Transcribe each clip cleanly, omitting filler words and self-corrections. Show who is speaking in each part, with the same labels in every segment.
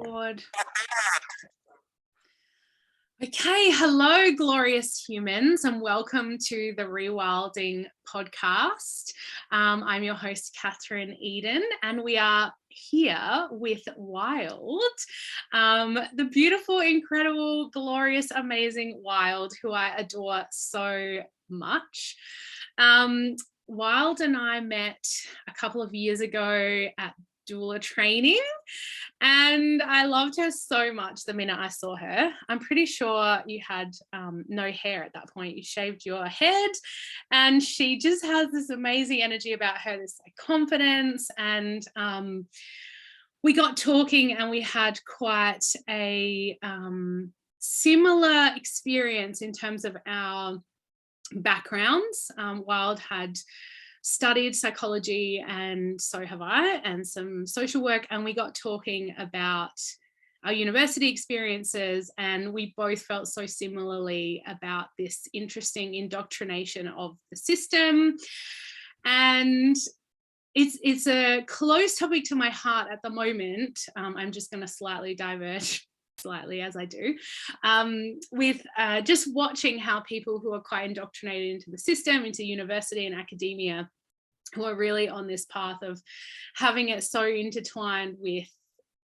Speaker 1: Board. Okay, hello, glorious humans, and welcome to the Rewilding podcast. I'm your host, Catherine Eden, and we are here with Wild, the beautiful, incredible, glorious, amazing Wild, who I adore so much. Wild and I met a couple of years ago at doula training, and I loved her so much the minute I saw her. I'm pretty sure you had no hair at that point. You shaved your head, and she just has this amazing energy about her, this like confidence. And we got talking, and we had quite a similar experience in terms of our backgrounds. Wild had studied psychology, and so have I, and some social work, and we got talking about our university experiences, and we both felt so similarly about this interesting indoctrination of the system. And it's a close topic to my heart at the moment. I'm just going to slightly diverge slightly as I do, with just watching how people who are quite indoctrinated into the system, into university and academia, who are really on this path of having it so intertwined with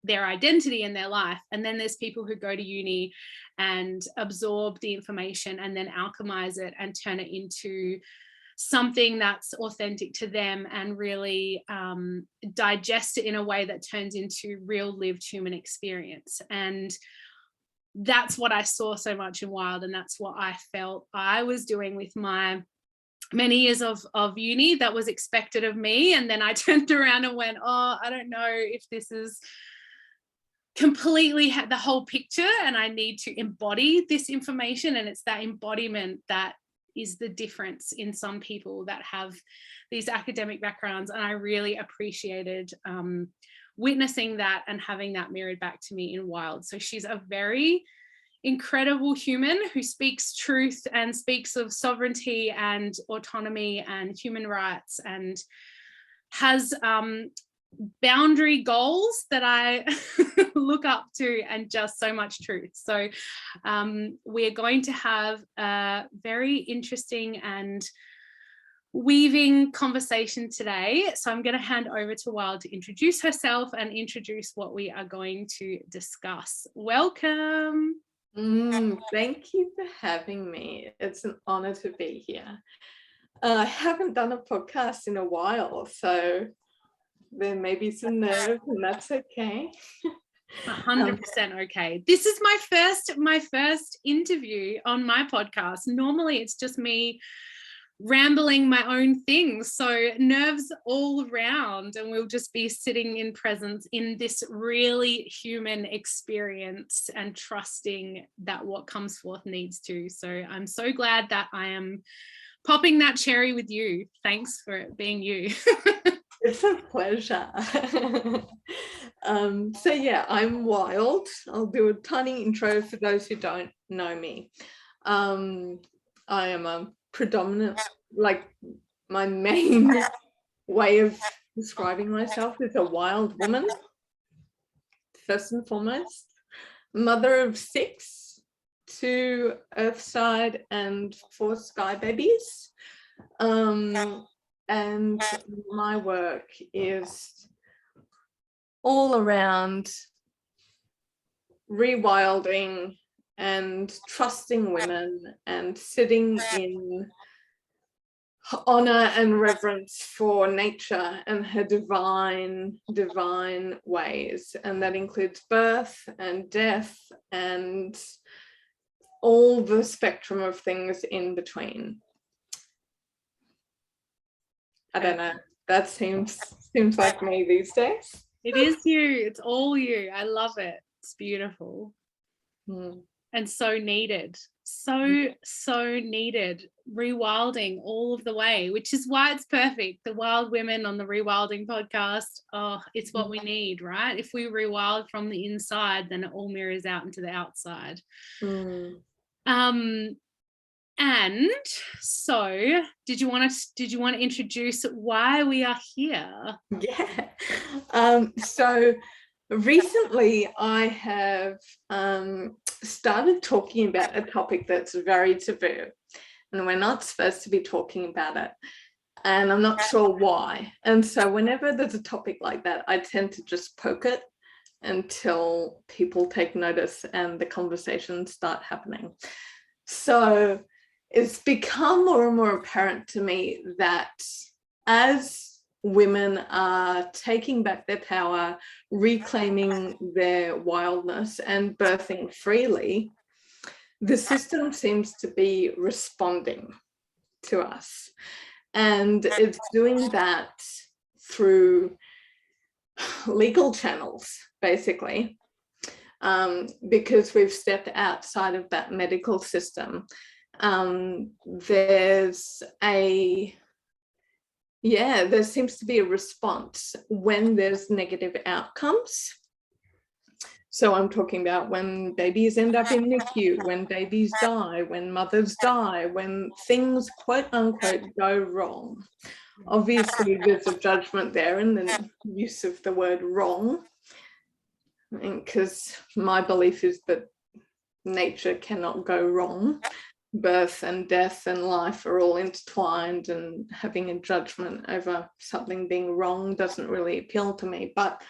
Speaker 1: their identity and their life. And then there's people who go to uni and absorb the information and then alchemize it and turn it into something that's authentic to them, and really digest it in a way that turns into real lived human experience. And that's what I saw so much in Wild, and that's what I felt I was doing with my many years of uni that was expected of me. And then I turned around and went, oh, I don't know if this is completely the whole picture, and I need to embody this information. And it's that embodiment that is the difference in some people that have these academic backgrounds. And I really appreciated witnessing that and having that mirrored back to me in Wild. So she's a very incredible human who speaks truth and speaks of sovereignty and autonomy and human rights, and has boundary goals that I look up to, and just so much truth. So we're going to have a very interesting and weaving conversation today. So I'm going to hand over to Wild to introduce herself and introduce what we are going to discuss. Welcome.
Speaker 2: Thank you for having me. It's an honor to be here. I haven't done a podcast in a while, so there may be some nerves, and that's okay.
Speaker 1: 100% okay. This is my first interview on my podcast. Normally it's just me rambling my own things, so nerves all around, and we'll just be sitting in presence in this really human experience and trusting that what comes forth needs to. So I'm so glad that I am popping that cherry with you. Thanks for it being you.
Speaker 2: It's a pleasure. So yeah, I'm Wild. I'll do a tiny intro for those who don't know me. I am a predominant, like my main way of describing myself is a wild woman, first and foremost. Mother of 6, 2 Earthside and 4 Sky babies. And my work is all around rewilding and trusting women and sitting in honor and reverence for nature and her divine ways. And that includes birth and death and all the spectrum of things in between. I don't know. That seems like me these days.
Speaker 1: It is you. It's all you. I love it. It's beautiful. And so needed. So needed. Rewilding all of the way, which is why it's perfect. The wild women on the Rewilding podcast. Oh, it's what we need, right? If we rewild from the inside, then it all mirrors out into the outside. And so did you want to introduce why we are here?
Speaker 2: Yeah. So Recently, I have started talking about a topic that's very taboo, and we're not supposed to be talking about it. And I'm not sure why. And so whenever there's a topic like that, I tend to just poke it until people take notice and the conversations start happening. So it's become more and more apparent to me that as women are taking back their power, reclaiming their wildness and birthing freely, the system seems to be responding to us. And it's doing that through legal channels, basically, because we've stepped outside of that medical system. There seems to be a response when there's negative outcomes. So I'm talking about when babies end up in NICU, when babies die, when mothers die, when things quote unquote go wrong. Obviously, there's a judgment there in the use of the word wrong, because my belief is that nature cannot go wrong. Birth and death and life are all intertwined, and having a judgment over something being wrong doesn't really appeal to me. But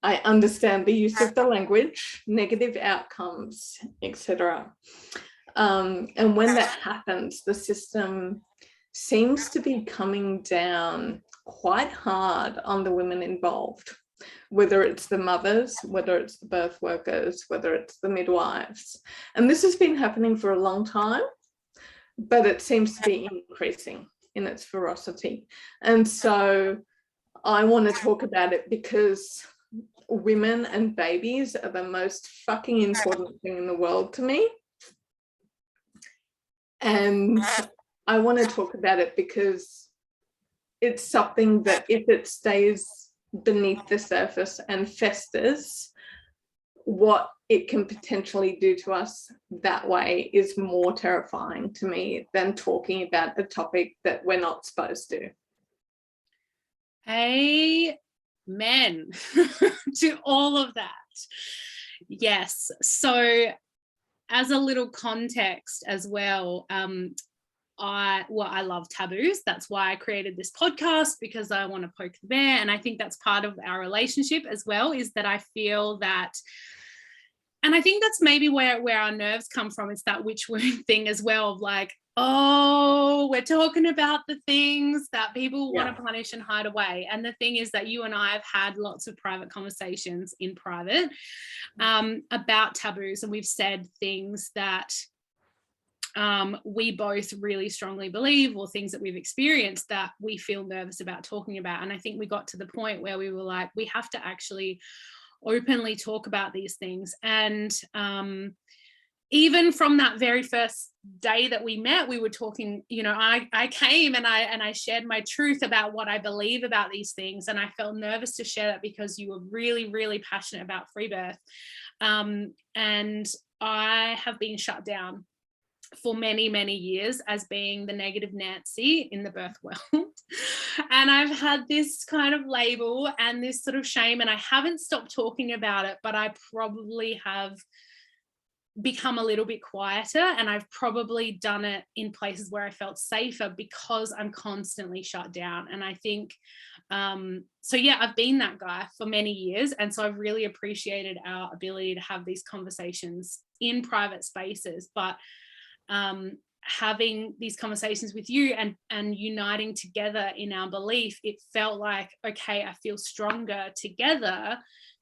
Speaker 2: I understand the use of the language, negative outcomes, etc. And when that happens, the system seems to be coming down quite hard on the women involved, whether it's the mothers, whether it's the birth workers, whether it's the midwives. And this has been happening for a long time, but it seems to be increasing in its ferocity. And so I want to talk about it because women and babies are the most fucking important thing in the world to me. And I want to talk about it because it's something that if it stays beneath the surface and festers, what it can potentially do to us that way is more terrifying to me than talking about a topic that we're not supposed to.
Speaker 1: Amen to all of that. Yes. So as a little context as well, I love taboos. That's why I created this podcast, because I want to poke the bear. And I think that's part of our relationship as well, is that I feel that, and I think that's maybe where our nerves come from. It's that witch wound thing as well, of like, oh, we're talking about the things that people want to punish and hide away. And the thing is that you and I have had lots of private conversations in private about taboos, and we've said things that we both really strongly believe, or things that we've experienced that we feel nervous about talking about. And I think we got to the point where we were like, we have to actually openly talk about these things. And even from that very first day that we met, we were talking, you know, I came and I shared my truth about what I believe about these things. And I felt nervous to share that because you were really, really passionate about free birth. And I have been shut down for many, many years as being the negative Nancy in the birth world. And I've had this kind of label and this sort of shame, and I haven't stopped talking about it, but I probably have become a little bit quieter, and I've probably done it in places where I felt safer because I'm constantly shut down. And I think, so yeah, I've been that guy for many years. And so I've really appreciated our ability to have these conversations in private spaces, but having these conversations with you and uniting together in our belief, it felt like, okay, I feel stronger together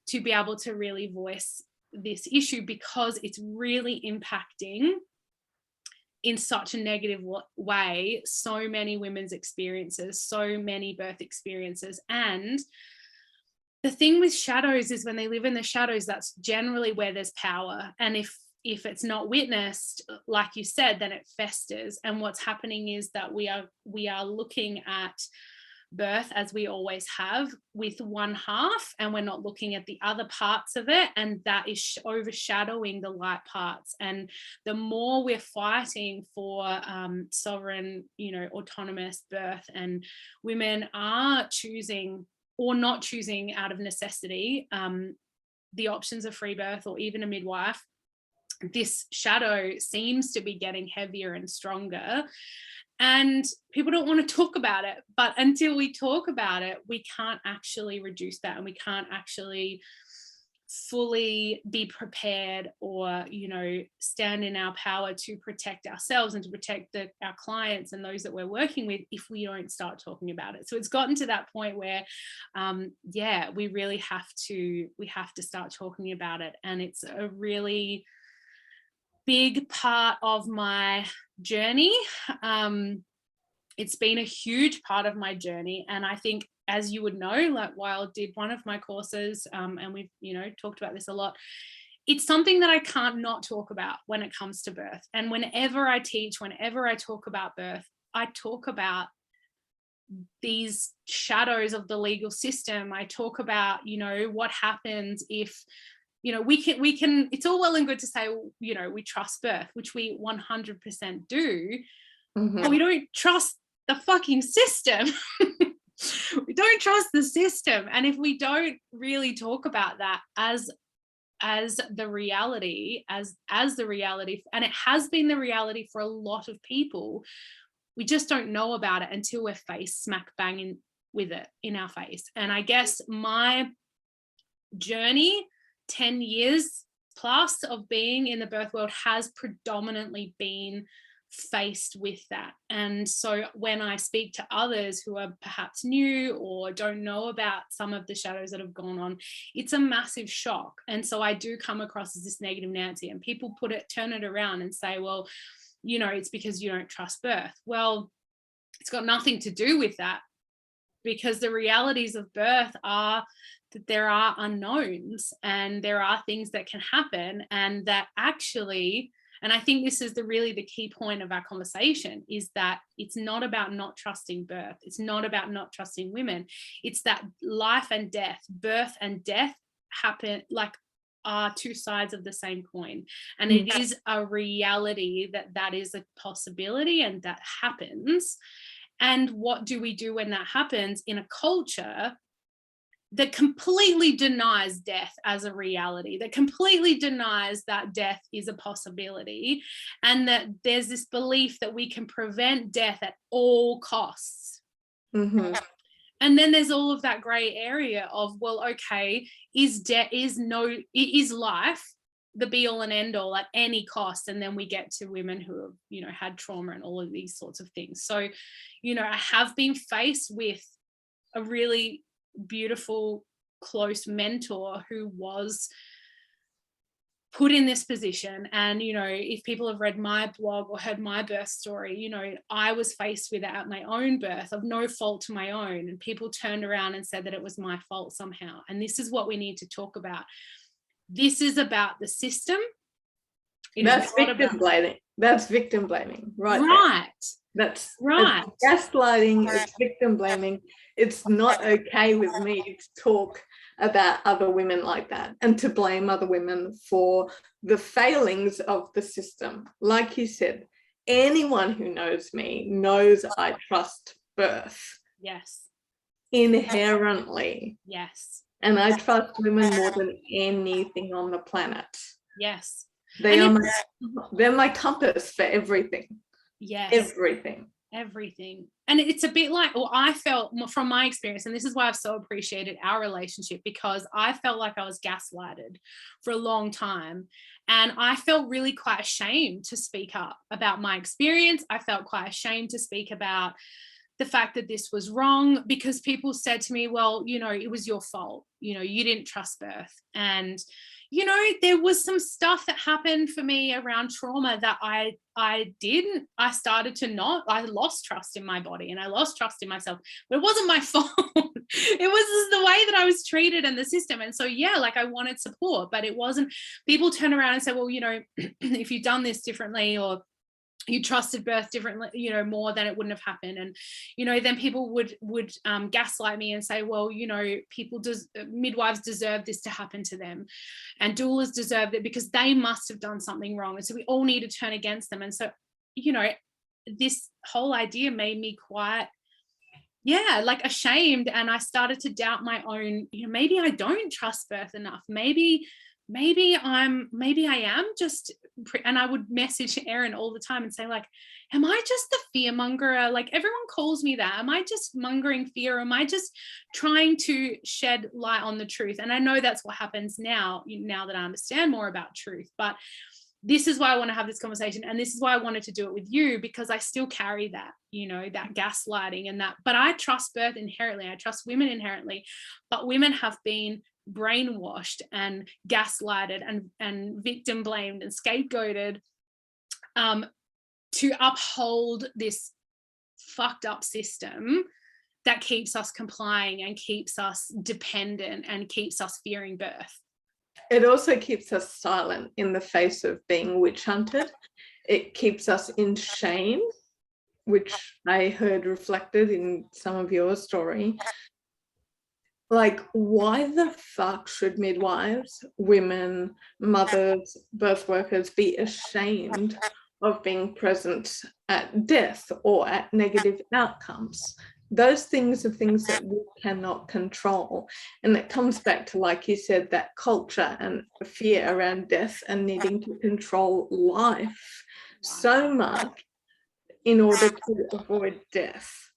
Speaker 1: to be able to really voice this issue, because it's really impacting in such a negative way so many women's experiences, so many birth experiences. And the thing with shadows is, when they live in the shadows, that's generally where there's power. And if it's not witnessed, like you said, then it festers. And what's happening is that we are looking at birth, as we always have, with one half, and we're not looking at the other parts of it, and that is overshadowing the light parts. And the more we're fighting for sovereign, autonomous birth, and women are choosing or not choosing out of necessity, the options of free birth or even a midwife, this shadow seems to be getting heavier and stronger, and people don't want to talk about it. But until we talk about it, we can't actually reduce that, and we can't actually fully be prepared or, you know, stand in our power to protect ourselves and to protect our clients and those that we're working with if we don't start talking about it. So it's gotten to that point where we really have to start talking about it. And it's a really big part of my journey. It's been a huge part of my journey. And I think, as you would know, like Wild did one of my courses, and we've, you know, talked about this a lot. It's something that I can't not talk about when it comes to birth. And whenever I teach, whenever I talk about birth, I talk about these shadows of the legal system. I talk about, you know, what happens if, you know, we can, it's all well and good to say, you know, we trust birth, which we 100% do, but we don't trust the fucking system. We don't trust the system. And if we don't really talk about that as the reality, as the reality, and it has been the reality for a lot of people, we just don't know about it until we're faced smack bang with it in our face. And I guess my journey, 10 years plus of being in the birth world, has predominantly been faced with that. And so when I speak to others who are perhaps new or don't know about some of the shadows that have gone on, it's a massive shock. And so I do come across as this negative Nancy, and people turn it around and say, well, you know, it's because you don't trust birth. Well, it's got nothing to do with that, because the realities of birth are that there are unknowns and there are things that can happen, and that actually, and I think this is really the key point of our conversation, is that it's not about not trusting birth. It's not about not trusting women. It's that life and death, birth and death are two sides of the same coin. And it is a reality that is a possibility and that happens. And what do we do when that happens in a culture that completely denies death as a reality, that completely denies that death is a possibility, and that there's this belief that we can prevent death at all costs? And then there's all of that gray area of, well, okay, is life the be all and end all at any cost? And then we get to women who have, you know, had trauma and all of these sorts of things. So, you know, I have been faced with a really beautiful, close mentor who was put in this position. And, you know, if people have read my blog or heard my birth story, you know, I was faced with it at my own birth of no fault to my own. And people turned around and said that it was my fault somehow. And this is what we need to talk about. This is about the system.
Speaker 2: That's victim blaming. That's victim blaming, right?
Speaker 1: Right.
Speaker 2: That's
Speaker 1: right.
Speaker 2: Gaslighting is victim blaming. It's not okay with me to talk about other women like that and to blame other women for the failings of the system. Like you said, anyone who knows me knows I trust birth.
Speaker 1: Yes.
Speaker 2: Inherently.
Speaker 1: Yes.
Speaker 2: And I trust women more than anything on the planet.
Speaker 1: Yes.
Speaker 2: They're my compass for everything.
Speaker 1: Yes. Everything. And it's a bit like, or I felt from my experience, and this is why I've so appreciated our relationship, because I felt like I was gaslighted for a long time. And I felt really quite ashamed to speak up about my experience. I felt quite ashamed to speak about the fact that this was wrong, because people said to me, well, you know, it was your fault. You know, you didn't trust birth. And, you know, there was some stuff that happened for me around trauma that I lost trust in my body and I lost trust in myself, but it wasn't my fault. It was the way that I was treated in the system. And so, yeah, like I wanted support, but it wasn't. People turn around and say, well, you know, if you've done this differently, or you trusted birth differently, you know, more, then it wouldn't have happened. And, you know, then people would gaslight me and say, well, you know, midwives deserve this to happen to them, and doulas deserve it because they must have done something wrong. And so we all need to turn against them. And so, you know, this whole idea made me quite yeah, like ashamed. And I started to doubt my own, maybe I don't trust birth enough. Maybe I am just, and I would message Erin all the time and say, like, am I just the fear monger? Like, everyone calls me that. Am I just mongering fear? Am I just trying to shed light on the truth? And I know that's what happens now that I understand more about truth. But this is why I want to have this conversation. And this is why I wanted to do it with you, because I still carry that, that gaslighting and that, but I trust birth inherently. I trust women inherently, but women have been brainwashed and gaslighted and victim blamed and scapegoated to uphold this fucked up system that keeps us complying and keeps us dependent and keeps us fearing birth.
Speaker 2: It also keeps us silent in the face of being witch hunted. It keeps us in shame, which I heard reflected in some of your story. Like, why the fuck should midwives, women, mothers, birth workers be ashamed of being present at death or at negative outcomes? Those things are things that we cannot control. And it comes back to, like you said, that culture and fear around death and needing to control life so much in order to avoid death.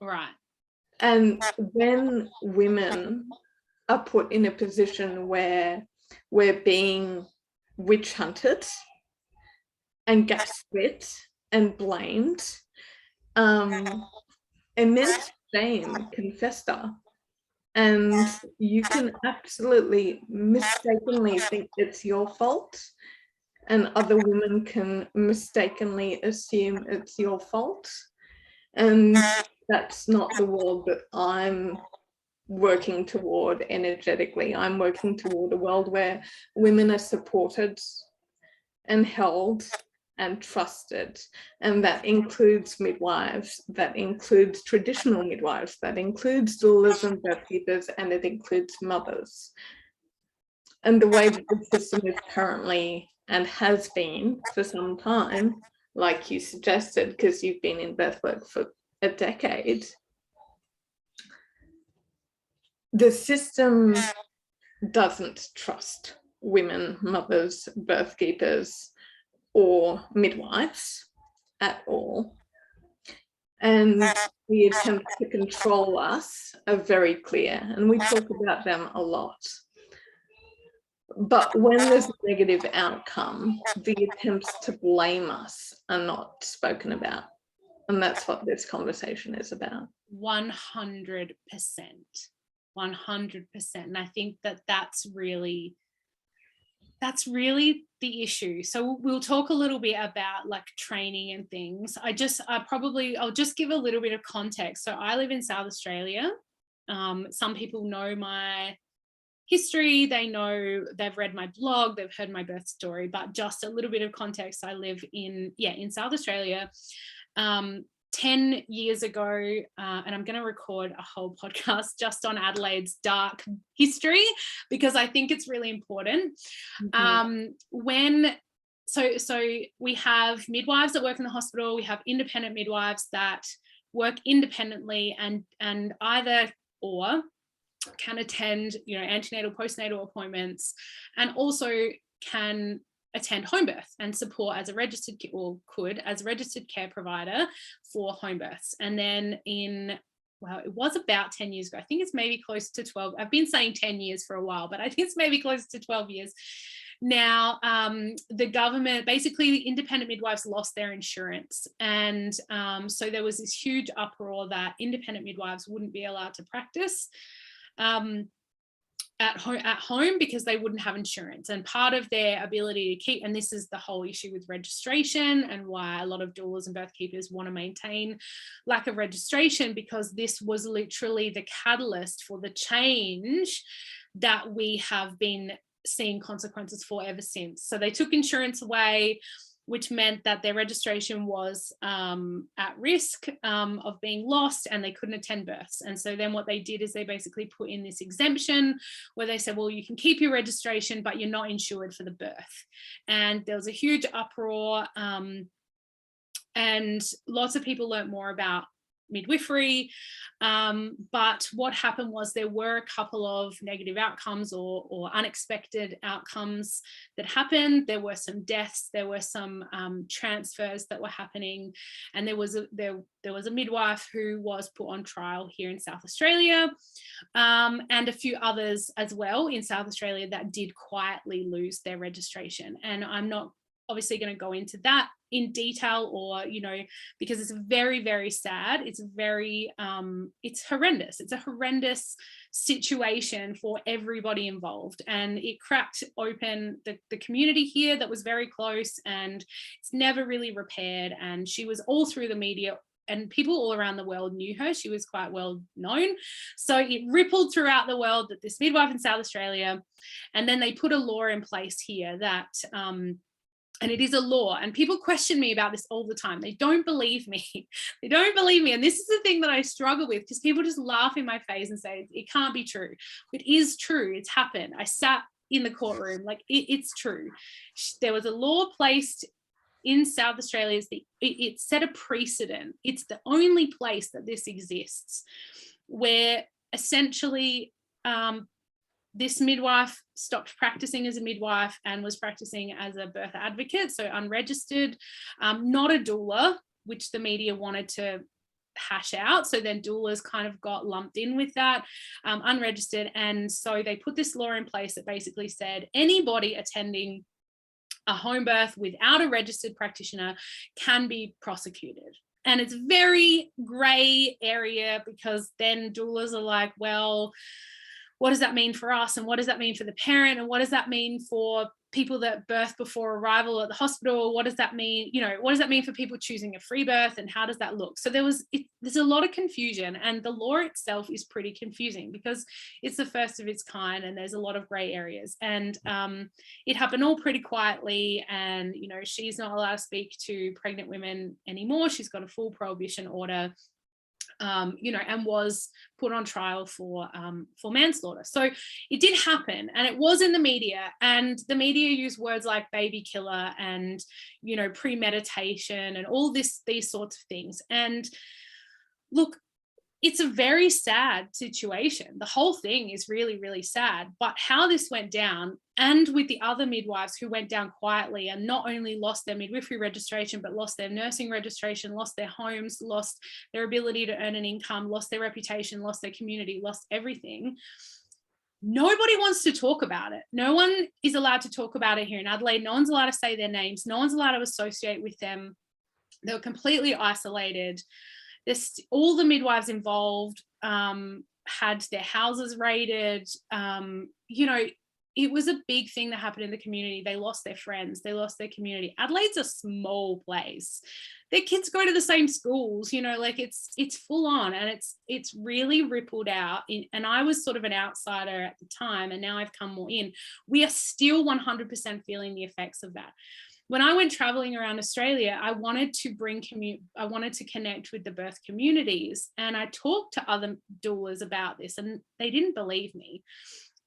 Speaker 1: Right.
Speaker 2: And when women are put in a position where we're being witch hunted and gaslit and blamed, immense shame can fester, and you can absolutely mistakenly think it's your fault, and other women can mistakenly assume it's your fault, and that's not the world that I'm working toward energetically. I'm working toward a world where women are supported and held and trusted, and that includes midwives, that includes traditional midwives, that includes doulas and birth keepers, and it includes mothers. And the way that the system is currently and has been for some time, like you suggested, because you've been in birthwork for a decade, the system doesn't trust women, mothers, birth keepers, or midwives at all. And the attempts to control us are very clear, and we talk about them a lot. But when there's a negative outcome, the attempts to blame us are not spoken about. And that's what this conversation is about.
Speaker 1: 100%. 100%. And I think that that's really the issue. So we'll talk a little bit about like training and things. I'll just give a little bit of context. So I live in South Australia. Some people know my history, they've read my blog, they've heard my birth story, but just a little bit of context. I live in South Australia. 10 years ago, and I'm going to record a whole podcast just on Adelaide's dark history, because I think it's really important. So we have midwives that work in the hospital, we have independent midwives that work independently and either or can attend, antenatal, postnatal appointments, and also can attend home birth and support as a registered care provider for home births. And then it was about 10 years ago. I think it's maybe close to 12. I've been saying 10 years for a while, but I think it's maybe close to 12 years. Now, the government, basically the independent midwives lost their insurance. And so there was this huge uproar that independent midwives wouldn't be allowed to practice at home because they wouldn't have insurance. And part of their ability to keep, and this is the whole issue with registration and why a lot of doulas and birth keepers want to maintain lack of registration, because this was literally the catalyst for the change that we have been seeing consequences for ever since. So they took insurance away, which meant that their registration was at risk of being lost, and they couldn't attend births. And so then what they did is they basically put in this exemption where they said, well, you can keep your registration, but you're not insured for the birth. And there was a huge uproar, and lots of people learned more about midwifery. But what happened was there were a couple of negative outcomes or unexpected outcomes that happened. There were some deaths, there were some transfers that were happening, and there was a midwife who was put on trial here in South Australia, and a few others as well in South Australia that did quietly lose their registration. And I'm not obviously going to go into that in detail, or, you know, because it's very, very sad. It's very, it's horrendous. It's a horrendous situation for everybody involved. And it cracked open the community here that was very close, and it's never really repaired. And she was all through the media, and people all around the world knew her. She was quite well known. So it rippled throughout the world that this midwife in South Australia, and then they put a law in place here that, and it is a law, and people question me about this all the time. They don't believe me. They don't believe me. And this is the thing that I struggle with, because people just laugh in my face and say, it can't be true. It is true. It's happened. I sat in the courtroom. Like, it's true. There was a law placed in South Australia. It set a precedent. It's the only place that this exists, where essentially this midwife stopped practicing as a midwife and was practicing as a birth advocate, so unregistered, not a doula, which the media wanted to hash out. So then doulas kind of got lumped in with that, unregistered. And so they put this law in place that basically said anybody attending a home birth without a registered practitioner can be prosecuted. And it's very grey area, because then doulas are like, well, what does that mean for us? And what does that mean for the parent? And what does that mean for people that birth before arrival at the hospital? What does that mean? You know, what does that mean for people choosing a free birth? And how does that look? So there's a lot of confusion, and the law itself is pretty confusing because it's the first of its kind, and there's a lot of grey areas. And it happened all pretty quietly. And, you know, she's not allowed to speak to pregnant women anymore. She's got a full prohibition order. You know, and was put on trial for manslaughter. So it did happen, and it was in the media, and the media used words like baby killer and, you know, premeditation and all these sorts of things. And look, it's a very sad situation. The whole thing is really, really sad. But how this went down, and with the other midwives who went down quietly and not only lost their midwifery registration, but lost their nursing registration, lost their homes, lost their ability to earn an income, lost their reputation, lost their community, lost everything. Nobody wants to talk about it. No one is allowed to talk about it here in Adelaide. No one's allowed to say their names. No one's allowed to associate with them. They were completely isolated. All the midwives involved had their houses raided. You know, it was a big thing that happened in the community. They lost their friends. They lost their community. Adelaide's a small place. Their kids go to the same schools, you know, like it's full on, and it's really rippled out. And I was sort of an outsider at the time, and now I've come more in. We are still 100% feeling the effects of that. When I went traveling around Australia, I wanted to connect with the birth communities, and I talked to other doulas about this, and they didn't believe me.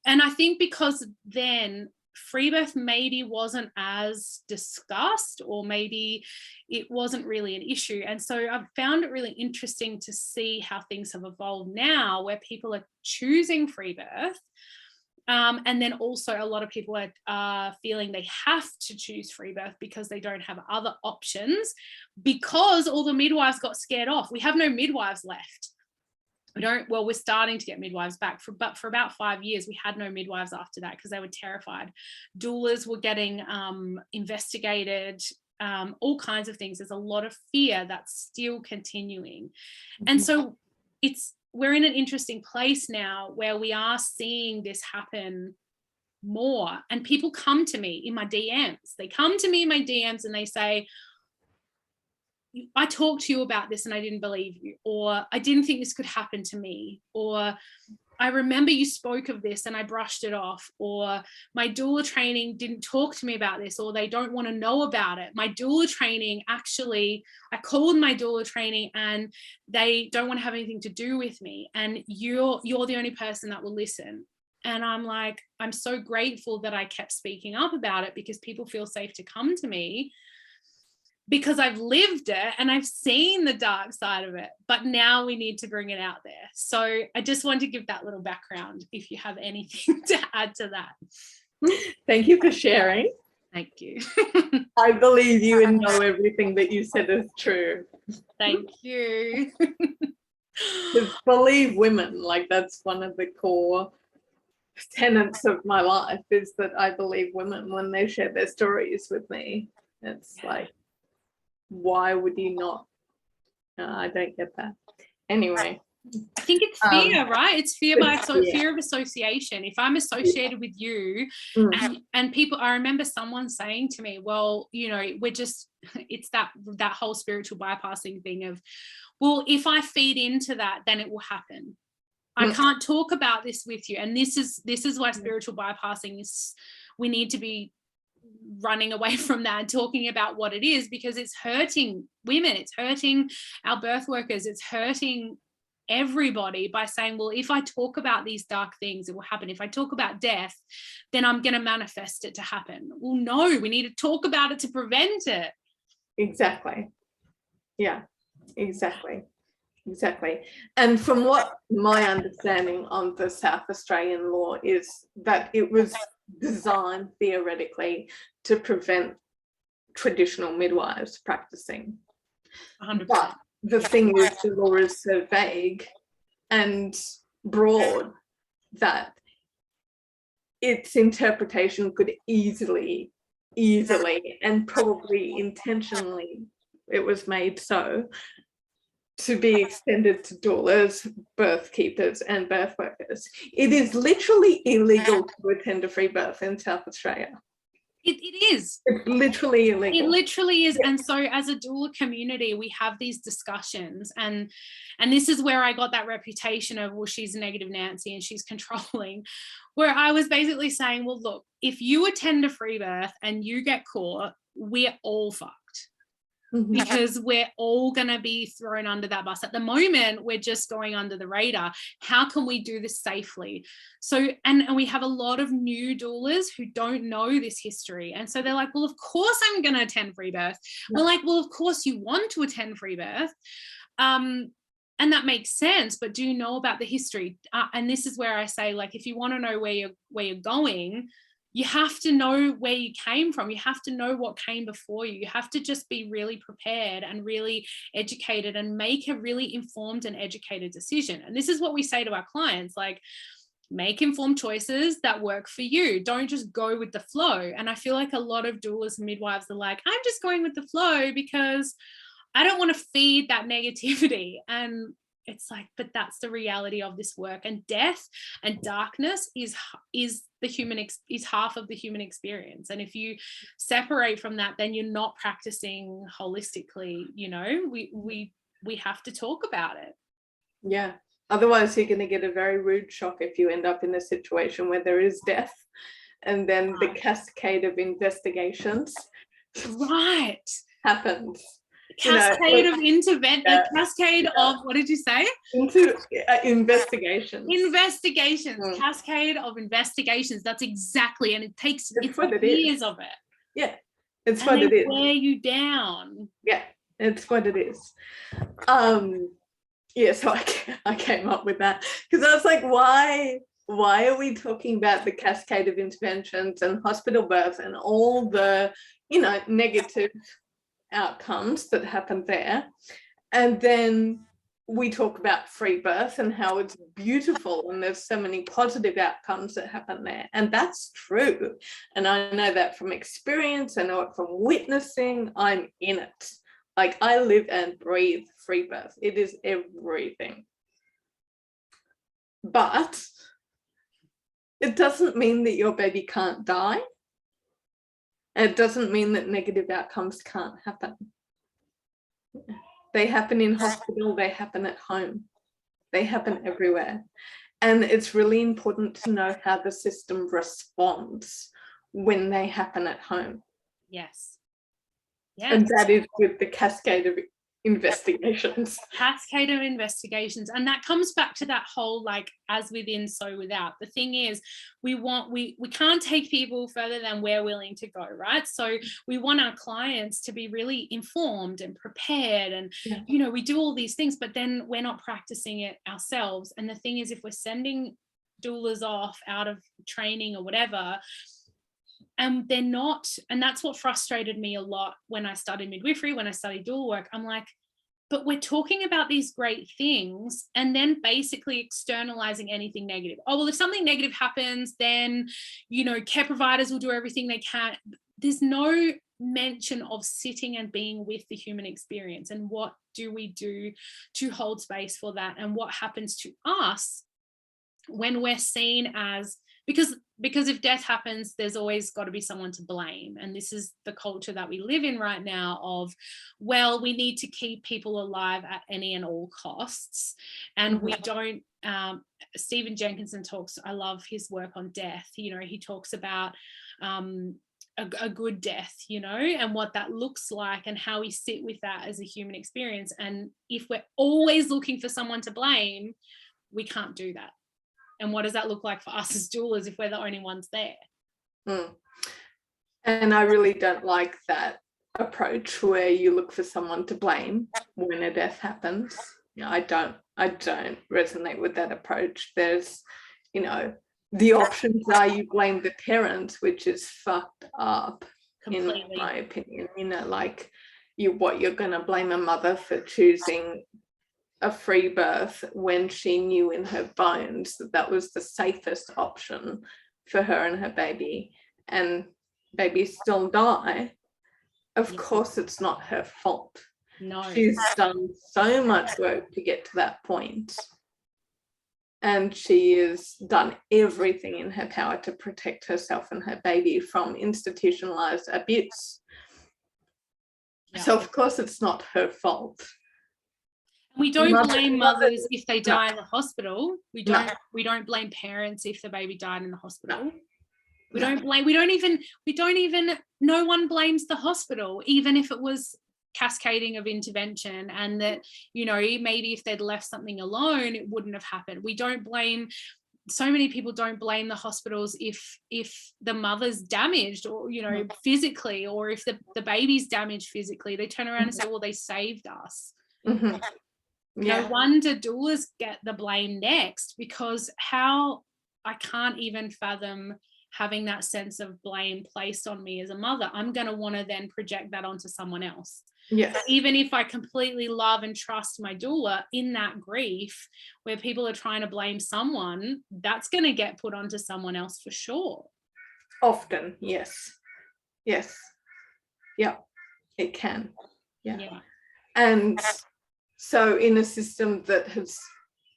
Speaker 1: And I think because then free birth maybe wasn't as discussed, or maybe it wasn't really an issue. And so I've found it really interesting to see how things have evolved now, where people are choosing free birth. And then also a lot of people are feeling they have to choose free birth because they don't have other options, because all the midwives got scared off. We have no midwives left. We're starting to get midwives back, but for about 5 years, we had no midwives after that because they were terrified. Doulas were getting investigated, all kinds of things. There's a lot of fear that's still continuing. And so we're in an interesting place now where we are seeing this happen more, and people come to me in my DMs. They come to me in my DMs and they say, I talked to you about this and I didn't believe you, or I didn't think this could happen to me, or I remember you spoke of this and I brushed it off, or my doula training didn't talk to me about this, or they don't want to know about it. My doula training, actually, I called my doula training and they don't want to have anything to do with me, and you're the only person that will listen. And I'm like, I'm so grateful that I kept speaking up about it, because people feel safe to come to me. because I've lived it and I've seen the dark side of it, but now we need to bring it out there. So I just want to give that little background if you have anything to add to that.
Speaker 2: Thank you for sharing.
Speaker 1: Thank you.
Speaker 2: I believe you and know everything that you said is true.
Speaker 1: Thank you.
Speaker 2: To believe women, like that's one of the core tenets of my life, is that I believe women when they share their stories with me. It's like, why would you not? I don't get that. Anyway.
Speaker 1: I think it's fear, right? It's fear fear of association. If I'm associated with you and people, I remember someone saying to me, well, you know, it's that whole spiritual bypassing thing of, well, if I feed into that, then it will happen. I can't talk about this with you. And this is why spiritual bypassing is, we need to be running away from that and talking about what it is, because it's hurting women, it's hurting our birth workers, it's hurting everybody by saying, well, if I talk about these dark things, it will happen. If I talk about death, then I'm going to manifest it to happen. Well, no, we need to talk about it to prevent it.
Speaker 2: Exactly. Yeah, exactly. And from what my understanding on the South Australian law is, that it was designed theoretically to prevent traditional midwives practicing.
Speaker 1: 100%.
Speaker 2: But the thing is, the law is so vague and broad that its interpretation could easily and probably intentionally, it was made so, to be extended to doulas, birth keepers and birth workers. It is literally illegal to attend a free birth in South Australia.
Speaker 1: It is.
Speaker 2: It's literally illegal. It
Speaker 1: literally is. Yeah. And so as a doula community, we have these discussions, and this is where I got that reputation of, well, she's a negative Nancy and she's controlling, where I was basically saying, well, look, if you attend a free birth and you get caught, we're all fucked. Because we're all going to be thrown under that bus. At the moment, we're just going under the radar. How can we do this safely? So, and we have a lot of new doulas who don't know this history. And so they're like, well, of course I'm going to attend free birth. Yeah. We're like, well, of course you want to attend free birth. And that makes sense, but do you know about the history? And this is where I say, like, if you want to know where you're going, you have to know where you came from. You have to know what came before you. You have to just be really prepared and really educated and make a really informed and educated decision. And this is what we say to our clients, like, make informed choices that work for you. Don't just go with the flow. And I feel like a lot of doulas and midwives are like, I'm just going with the flow because I don't want to feed that negativity. And it's like, but that's the reality of this work. And death and darkness is half of the human experience. And if you separate from that, then you're not practicing holistically. You know, we have to talk about it.
Speaker 2: Yeah. Otherwise, you're going to get a very rude shock if you end up in a situation where there is death, and then the cascade of investigations happens.
Speaker 1: Cascade of intervention, cascade of, what did you say?
Speaker 2: Investigations.
Speaker 1: Cascade of investigations. That's exactly, and it takes
Speaker 2: years
Speaker 1: of it.
Speaker 2: Yeah, it's what it is.
Speaker 1: Wear you down.
Speaker 2: Yeah, it's what it is. Yeah, so I came up with that because I was like, why are we talking about the cascade of interventions and hospital birth and all the, negative outcomes that happen there, and then we talk about free birth and how it's beautiful and there's so many positive outcomes that happen there, and that's true, and I know that from experience, I know it from witnessing. I'm in it, like I live and breathe free birth. It is everything, but it doesn't mean that your baby can't die. It doesn't mean that negative outcomes can't happen. They happen in hospital, they happen at home, they happen everywhere. And it's really important to know how the system responds when they happen at home.
Speaker 1: Yes.
Speaker 2: And that is with the cascade of investigations.
Speaker 1: Cascade of investigations. And that comes back to that whole, like, as within, so without. The thing is, we can't take people further than we're willing to go, right? So we want our clients to be really informed and prepared, and you know, we do all these things, but then we're not practicing it ourselves. And the thing is, if we're sending doulas off out of training or whatever, and they're not, and that's what frustrated me a lot when I started midwifery, when I studied doula work. I'm like, but we're talking about these great things and then basically externalizing anything negative. Oh, well, if something negative happens, then, you know, care providers will do everything they can. There's no mention of sitting and being with the human experience, and what do we do to hold space for that, and what happens to us when we're seen as, because if death happens, there's always got to be someone to blame. And this is the culture that we live in right now of, well, we need to keep people alive at any and all costs. And we don't, Stephen Jenkinson talks, I love his work on death. You know, he talks about a good death, you know, and what that looks like and how we sit with that as a human experience. And if we're always looking for someone to blame, we can't do that. And what does that look like for us as doulas if we're the only ones there?
Speaker 2: And I really don't like that approach where you look for someone to blame when a death happens. You know, I don't resonate with that approach. There's, you know, the options are you blame the parents, which is fucked up. Completely. In my opinion. You know, like you're going to blame a mother for choosing a free birth when she knew in her bones that that was the safest option for her and her baby, and babies still die. Of course it's not her fault. No, she's done so much work to get to that point, and she has done everything in her power to protect herself and her baby from institutionalized abuse. So of course it's not her fault.
Speaker 1: We don't blame mothers if they die in the hospital. We don't blame parents if the baby died in the hospital. We don't even, no one blames the hospital, even if it was cascading of intervention, and that, you know, maybe if they'd left something alone, it wouldn't have happened. We don't blame, so many people don't blame the hospitals if the mother's damaged, or, you know, physically, or if the baby's damaged physically. They turn around and say, well, they saved us. No wonder doulas get the blame next, because I can't even fathom having that sense of blame placed on me as a mother. I'm going to want to then project that onto someone else. Yes. Even if I completely love and trust my doula, in that grief where people are trying to blame someone, that's going to get put onto someone else for sure.
Speaker 2: Often, yes. Yes. Yeah, it can. Yeah. And so in a system that has,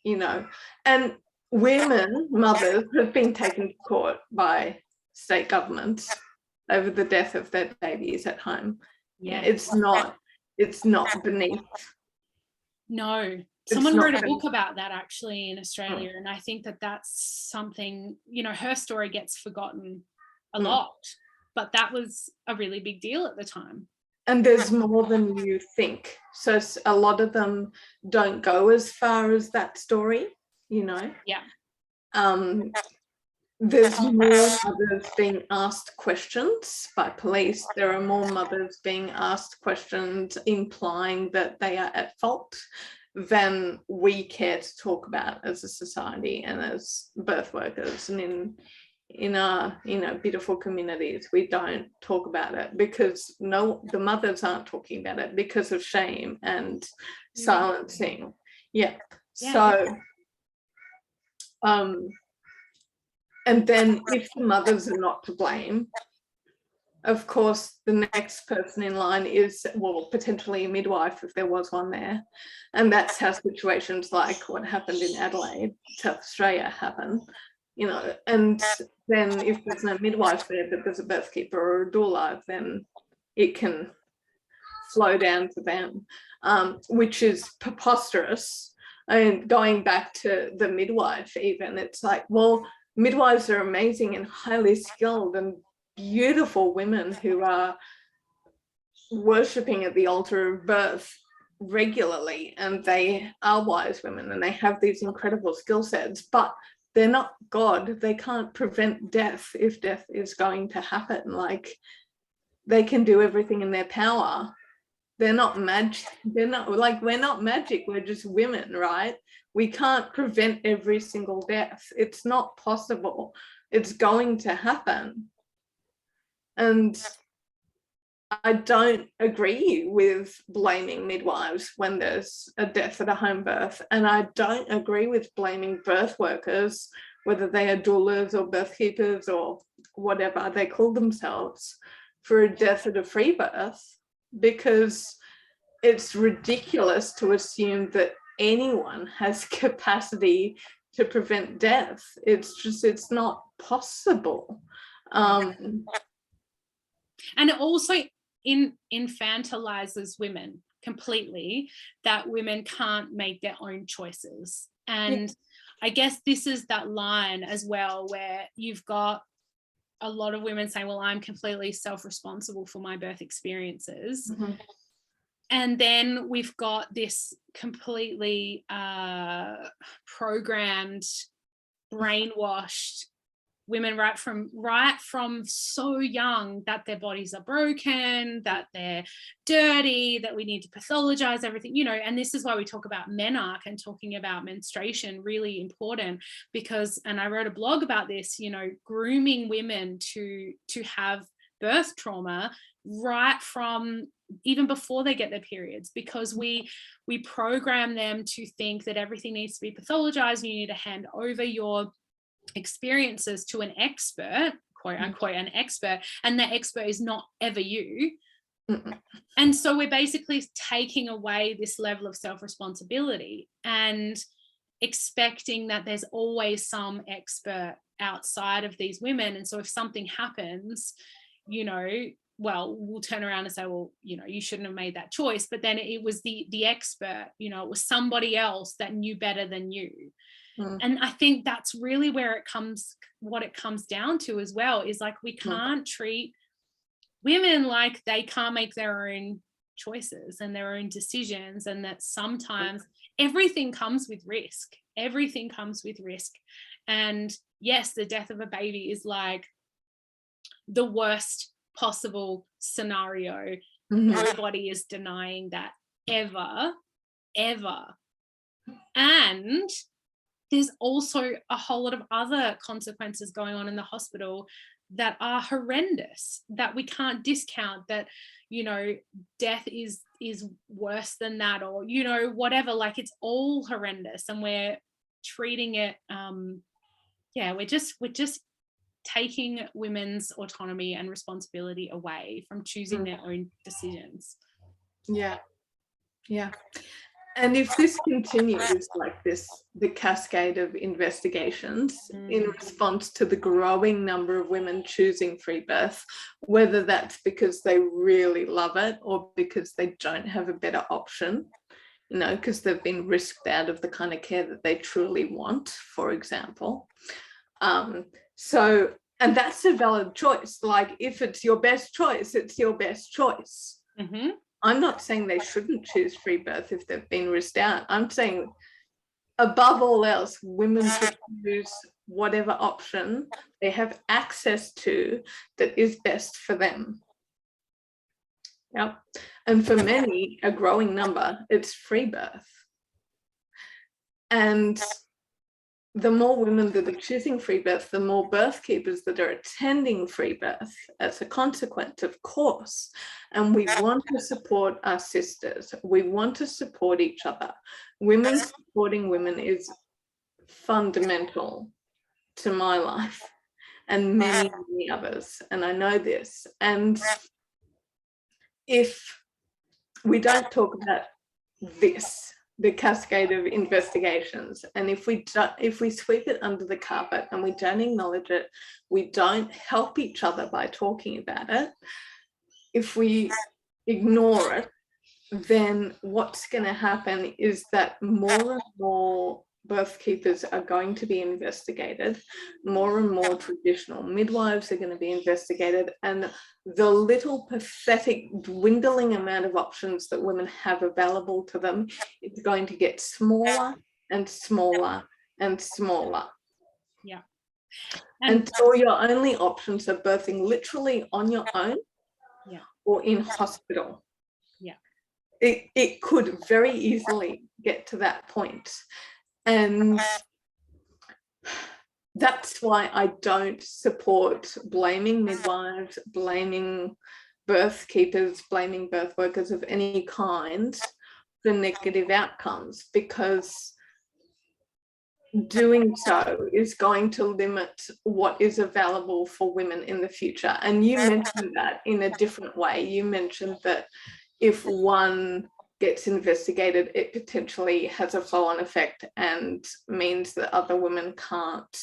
Speaker 2: you know, and women, mothers, have been taken to court by state governments over the death of their babies at home. Yeah, it's not beneath.
Speaker 1: No, someone wrote a book about that actually in Australia, and I think that's something, you know, her story gets forgotten a lot, but that was a really big deal at the time.
Speaker 2: And there's more than you think. So a lot of them don't go as far as that story, you know.
Speaker 1: Yeah.
Speaker 2: There's more mothers being asked questions by police. There are more mothers being asked questions implying that they are at fault than we care to talk about as a society and as birth workers. And in our, you know, beautiful communities, we don't talk about it because the mothers aren't talking about it because of shame and silencing. So and then if the mothers are not to blame, of course the next person in line is, well, potentially a midwife if there was one there. And that's how situations like what happened in Adelaide, South Australia, happen. You know, and then if there's no midwife there, but there's a birth keeper or a doula, then it can flow down to them, which is preposterous. And going back to the midwife, even, it's like, well, midwives are amazing and highly skilled and beautiful women who are worshipping at the altar of birth regularly, and they are wise women and they have these incredible skill sets, but they're not God. They can't prevent death if death is going to happen. Like, they can do everything in their power. They're not magic. They're not like, we're not magic. We're just women, right? We can't prevent every single death. It's not possible. It's going to happen. And I don't agree with blaming midwives when there's a death at a home birth. And I don't agree with blaming birth workers, whether they are doulas or birth keepers or whatever they call themselves, for a death at a free birth, because it's ridiculous to assume that anyone has capacity to prevent death. It's not possible.
Speaker 1: And it also infantilizes women completely, that women can't make their own choices. And I guess this is that line as well, where you've got a lot of women saying, well, I'm completely self-responsible for my birth experiences.
Speaker 2: Mm-hmm.
Speaker 1: And then we've got this completely programmed, brainwashed women right from so young, that their bodies are broken, that they're dirty, that we need to pathologize everything, you know. And this is why we talk about menarche and talking about menstruation, really important, because, and I wrote a blog about this, you know, grooming women to have birth trauma right from even before they get their periods, because we program them to think that everything needs to be pathologized. You need to hand over your experiences to an expert, quote unquote, an expert, and that expert is not ever you. And so we're basically taking away this level of self-responsibility and expecting that there's always some expert outside of these women. And so if something happens, you know, well, we'll turn around and say, well, you know, you shouldn't have made that choice. But then it was the expert, you know, it was somebody else that knew better than you. And I think that's really where what it comes down to as well, is like, we can't treat women like they can't make their own choices and their own decisions, and that sometimes everything comes with risk. Everything comes with risk. And yes, the death of a baby is like the worst possible scenario. Nobody is denying that, ever. And there's also a whole lot of other consequences going on in the hospital that are horrendous, that we can't discount, that, you know, death is worse than that, or, you know, whatever. Like, it's all horrendous, and we're treating it we're just taking women's autonomy and responsibility away from choosing their own decisions.
Speaker 2: Yeah. And if this continues like this, the cascade of investigations in response to the growing number of women choosing free birth, whether that's because they really love it or because they don't have a better option, you know, because they've been risked out of the kind of care that they truly want, for example. And that's a valid choice. Like, if it's your best choice, it's your best choice. I'm not saying they shouldn't choose free birth if they've been risked out. I'm saying, above all else, women should choose whatever option they have access to that is best for them. Yep. And for many, a growing number, it's free birth. And the more women that are choosing free birth, the more birth keepers that are attending free birth as a consequence, of course. And we want to support our sisters. We want to support each other. Women supporting women is fundamental to my life and many, many others. And I know this. And if we don't talk about this, the cascade of investigations, and if we sweep it under the carpet and we don't acknowledge it, we don't help each other by talking about it, if we ignore it, then what's going to happen is that more and more birth keepers are going to be investigated. More and more traditional midwives are going to be investigated, and the little pathetic dwindling amount of options that women have available to them is going to get smaller and smaller and smaller.
Speaker 1: Yeah.
Speaker 2: Until your only options are birthing literally on your own,
Speaker 1: yeah,
Speaker 2: or in hospital.
Speaker 1: Yeah.
Speaker 2: It could very easily get to that point. And that's why I don't support blaming midwives, blaming birth keepers, blaming birth workers of any kind for negative outcomes, because doing so is going to limit what is available for women in the future. And you mentioned that in a different way. You mentioned that if one gets investigated, it potentially has a flow-on effect and means that other women can't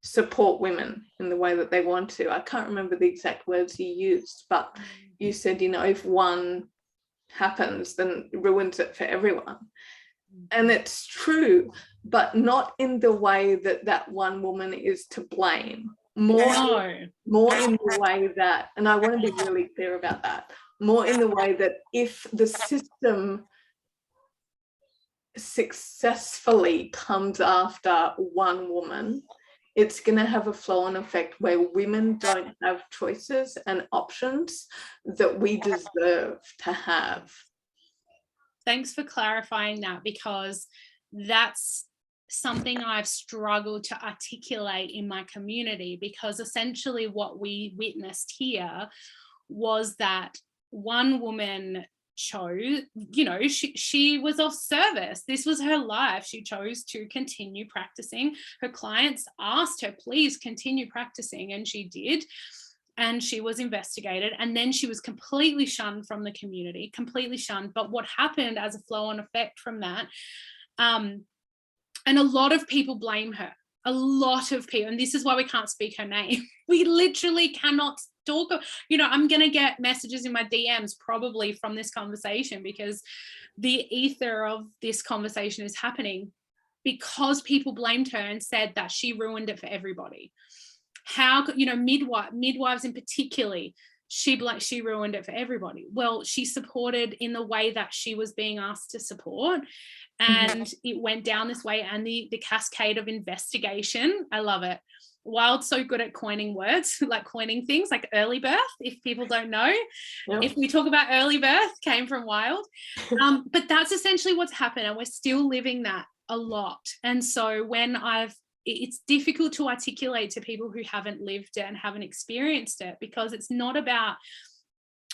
Speaker 2: support women in the way that they want to. I can't remember the exact words you used, but you said, you know, if one happens, then it ruins it for everyone. And it's true, but not in the way that that one woman is to blame. More in the way that, and I want to be really clear about that, more in the way that if the system successfully comes after one woman, it's going to have a flow-on effect where women don't have choices and options that we deserve to have.
Speaker 1: Thanks for clarifying that, because that's something I've struggled to articulate in my community, because essentially what we witnessed here was that one woman chose, you know, she was of service. This was her life. She chose to continue practicing. Her clients asked her, please continue practicing, and she did. And she was investigated, and then she was completely shunned from the community, completely shunned. But what happened as a flow-on effect from that, and a lot of people blame her, a lot of people, and this is why we can't speak her name. We literally cannot talk, you know, I'm going to get messages in my DMs probably from this conversation, because the ether of this conversation is happening because people blamed her and said that she ruined it for everybody. How, you know, midwives in particularly, she ruined it for everybody. Well, she supported in the way that she was being asked to support, and it went down this way. And the cascade of investigation, I love it. Wild's so good at coining words, like coining things like early birth, if people don't know. Yep. If we talk about early birth, came from Wild. But that's essentially what's happened, and we're still living that a lot. And so it's difficult to articulate to people who haven't lived it and haven't experienced it, because it's not about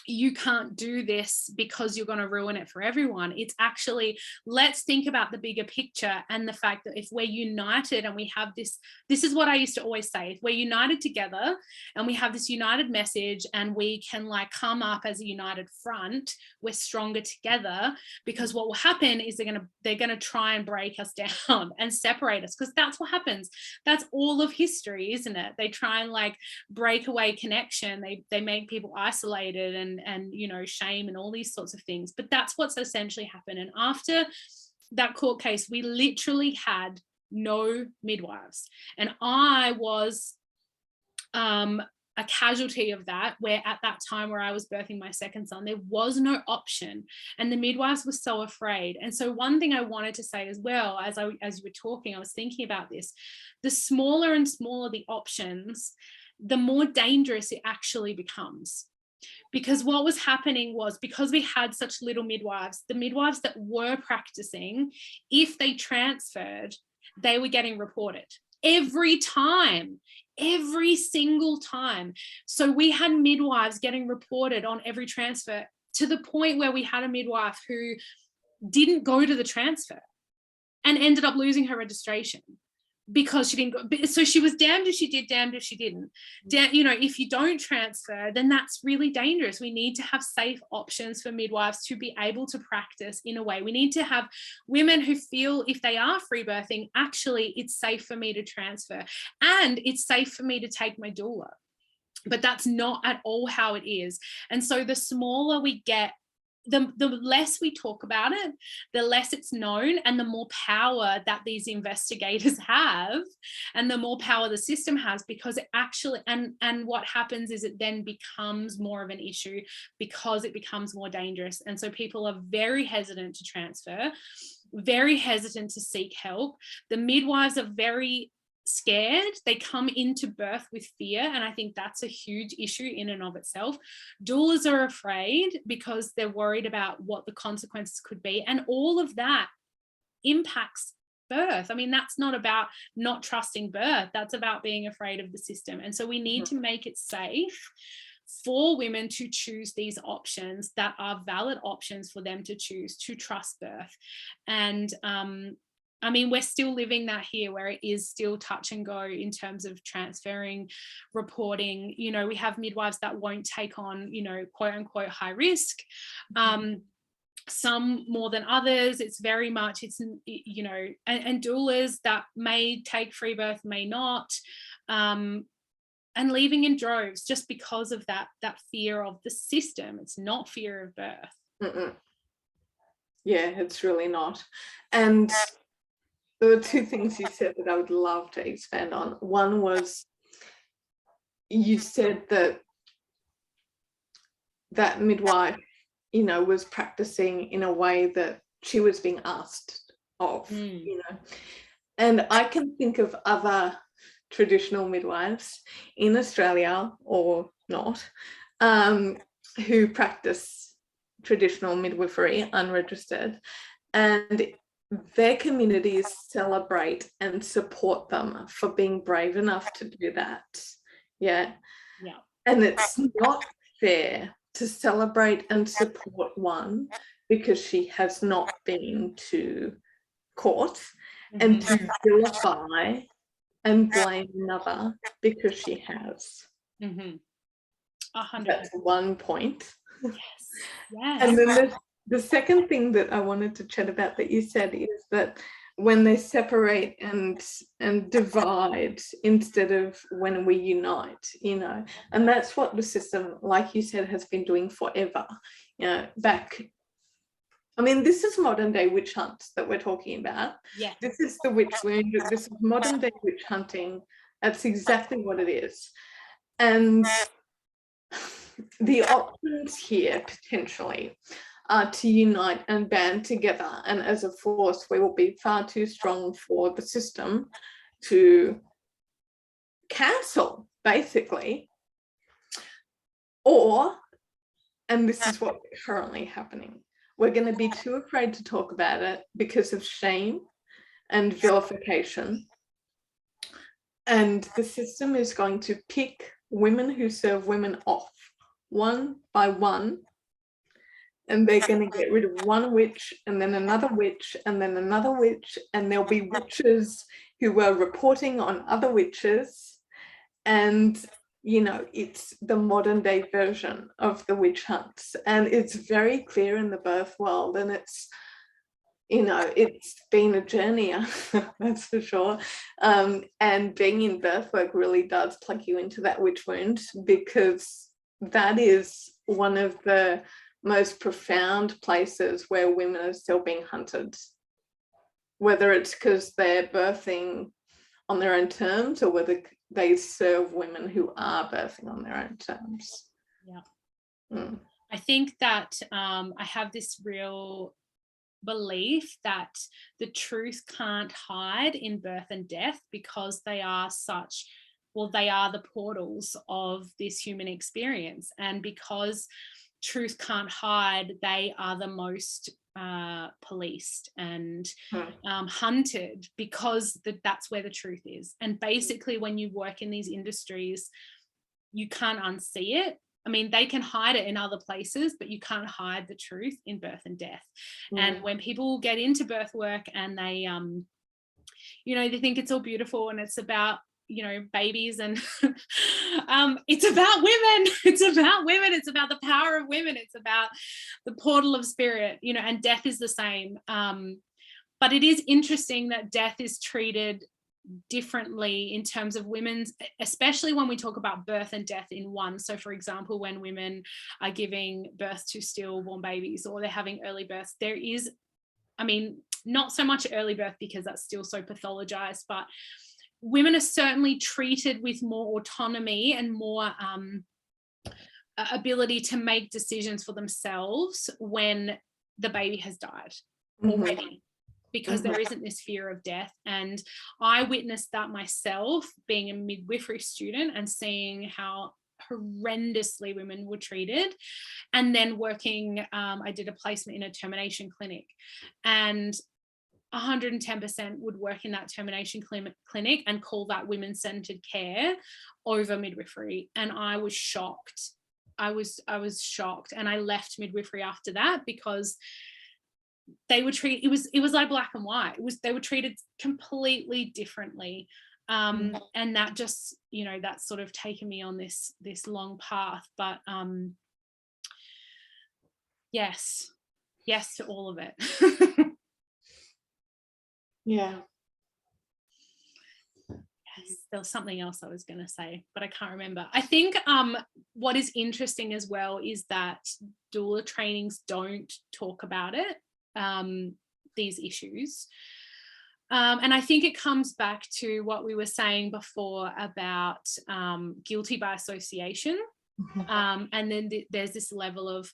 Speaker 1: you can't do this because you're going to ruin it for everyone. It's actually, let's think about the bigger picture, and the fact that if we're united and we have this is what I used to always say, if we're united together and we have this united message and we can like come up as a united front, we're stronger together. Because what will happen is they're going to try and break us down and separate us, because that's what happens. That's all of history, isn't it? They try and like break away connection. They make people isolated and you know, shame and all these sorts of things. But that's what's essentially happened. And after that court case, we literally had no midwives, and I was a casualty of that, where at that time where I was birthing my second son, there was no option, and the midwives were so afraid. And so one thing I wanted to say as well, as you were talking, I was thinking about this, the smaller and smaller the options, the more dangerous it actually becomes. Because what was happening was, because we had such little midwives, the midwives that were practicing, if they transferred, they were getting reported every time, every single time. So we had midwives getting reported on every transfer, to the point where we had a midwife who didn't go to the transfer and ended up losing her registration because she didn't go. So she was damned if she did, damned if she didn't. You know, if you don't transfer, then that's really dangerous. We need to have safe options for midwives to be able to practice in a way. We need to have women who feel, if they are free birthing, actually it's safe for me to transfer, and it's safe for me to take my doula. But that's not at all how it is. And so the smaller we get the less we talk about it, the less it's known, and the more power that these investigators have, and the more power the system has, because it actually, and what happens is it then becomes more of an issue because it becomes more dangerous. And so people are very hesitant to transfer, very hesitant to seek help. The midwives are very scared. They come into birth with fear, and I think that's a huge issue in and of itself. Doulas are afraid because they're worried about what the consequences could be, and all of that impacts birth. I mean, that's not about not trusting birth, that's about being afraid of the system. And so we need to make it safe for women to choose these options that are valid options for them to choose to trust birth. And I mean, we're still living that here, where it is still touch and go in terms of transferring, reporting. You know, we have midwives that won't take on, you know, quote unquote high risk. Some more than others. It's very much, it's, you know, and doulas that may take free birth, may not, and leaving in droves just because of that fear of the system. It's not fear of birth.
Speaker 2: Yeah, it's really not. And there were two things you said that I would love to expand on. One was, you said that midwife, you know, was practicing in a way that she was being asked of, you know. And I can think of other traditional midwives in Australia or not, who practice traditional midwifery unregistered, and their communities celebrate and support them for being brave enough to do that. Yeah. And it's not fair to celebrate and support one because she has not been to court, and to vilify and blame another because she has.
Speaker 1: 100%.
Speaker 2: That's one point.
Speaker 1: Yes.
Speaker 2: And then the second thing that I wanted to chat about that you said is that when they separate and divide instead of when we unite, you know, and that's what the system, like you said, has been doing forever. You know, back, I mean, this is modern day witch hunts that we're talking about.
Speaker 1: Yeah.
Speaker 2: This is the witch wound. This is modern day witch hunting. That's exactly what it is. And the options here potentially are to unite and band together, and as a force we will be far too strong for the system to cancel, basically. Or, and this is what's currently happening, we're going to be too afraid to talk about it because of shame and vilification, and the system is going to pick women who serve women off one by one, and they're going to get rid of one witch and then another witch and then another witch, and there'll be witches who are reporting on other witches. And you know, it's the modern day version of the witch hunts, and it's very clear in the birth world, and it's, you know, it's been a journey, that's for sure. And being in Birthwork really does plug you into that witch wound, because that is one of the most profound places where women are still being hunted, whether it's because they're birthing on their own terms or whether they serve women who are birthing on their own terms.
Speaker 1: Yeah. I think that I have this real belief that the truth can't hide in birth and death, because they are such, well, they are the portals of this human experience, and because truth can't hide, they are the most policed and hunted, because that's where the truth is. And basically when you work in these industries, you can't unsee it. I mean, they can hide it in other places, but you can't hide the truth in birth and death. And when people get into birth work and they you know, they think it's all beautiful and it's about, you know, babies, and it's about women. It's about women. It's about the power of women. It's about the portal of spirit, you know, and death is the same. But it is interesting that death is treated differently in terms of women's, especially when we talk about birth and death in one. So for example, when women are giving birth to stillborn babies or they're having early births, there is, I mean, not so much early birth because that's still so pathologized, but women are certainly treated with more autonomy and more ability to make decisions for themselves when the baby has died already, because there isn't this fear of death. And I witnessed that myself being a midwifery student and seeing how horrendously women were treated. And then working, I did a placement in a termination clinic, and 110% would work in that termination clinic and call that women-centered care over midwifery. And I was shocked. I was shocked, and I left midwifery after that because they were treated, it was like black and white. They were treated completely differently. And that just, you know, that's sort of taken me on this long path. But yes to all of it.
Speaker 2: Yeah.
Speaker 1: Yes, there was something else I was going to say, but I can't remember. I think what is interesting as well is that doula trainings don't talk about it, these issues. And I think it comes back to what we were saying before about guilty by association. And then there's this level of,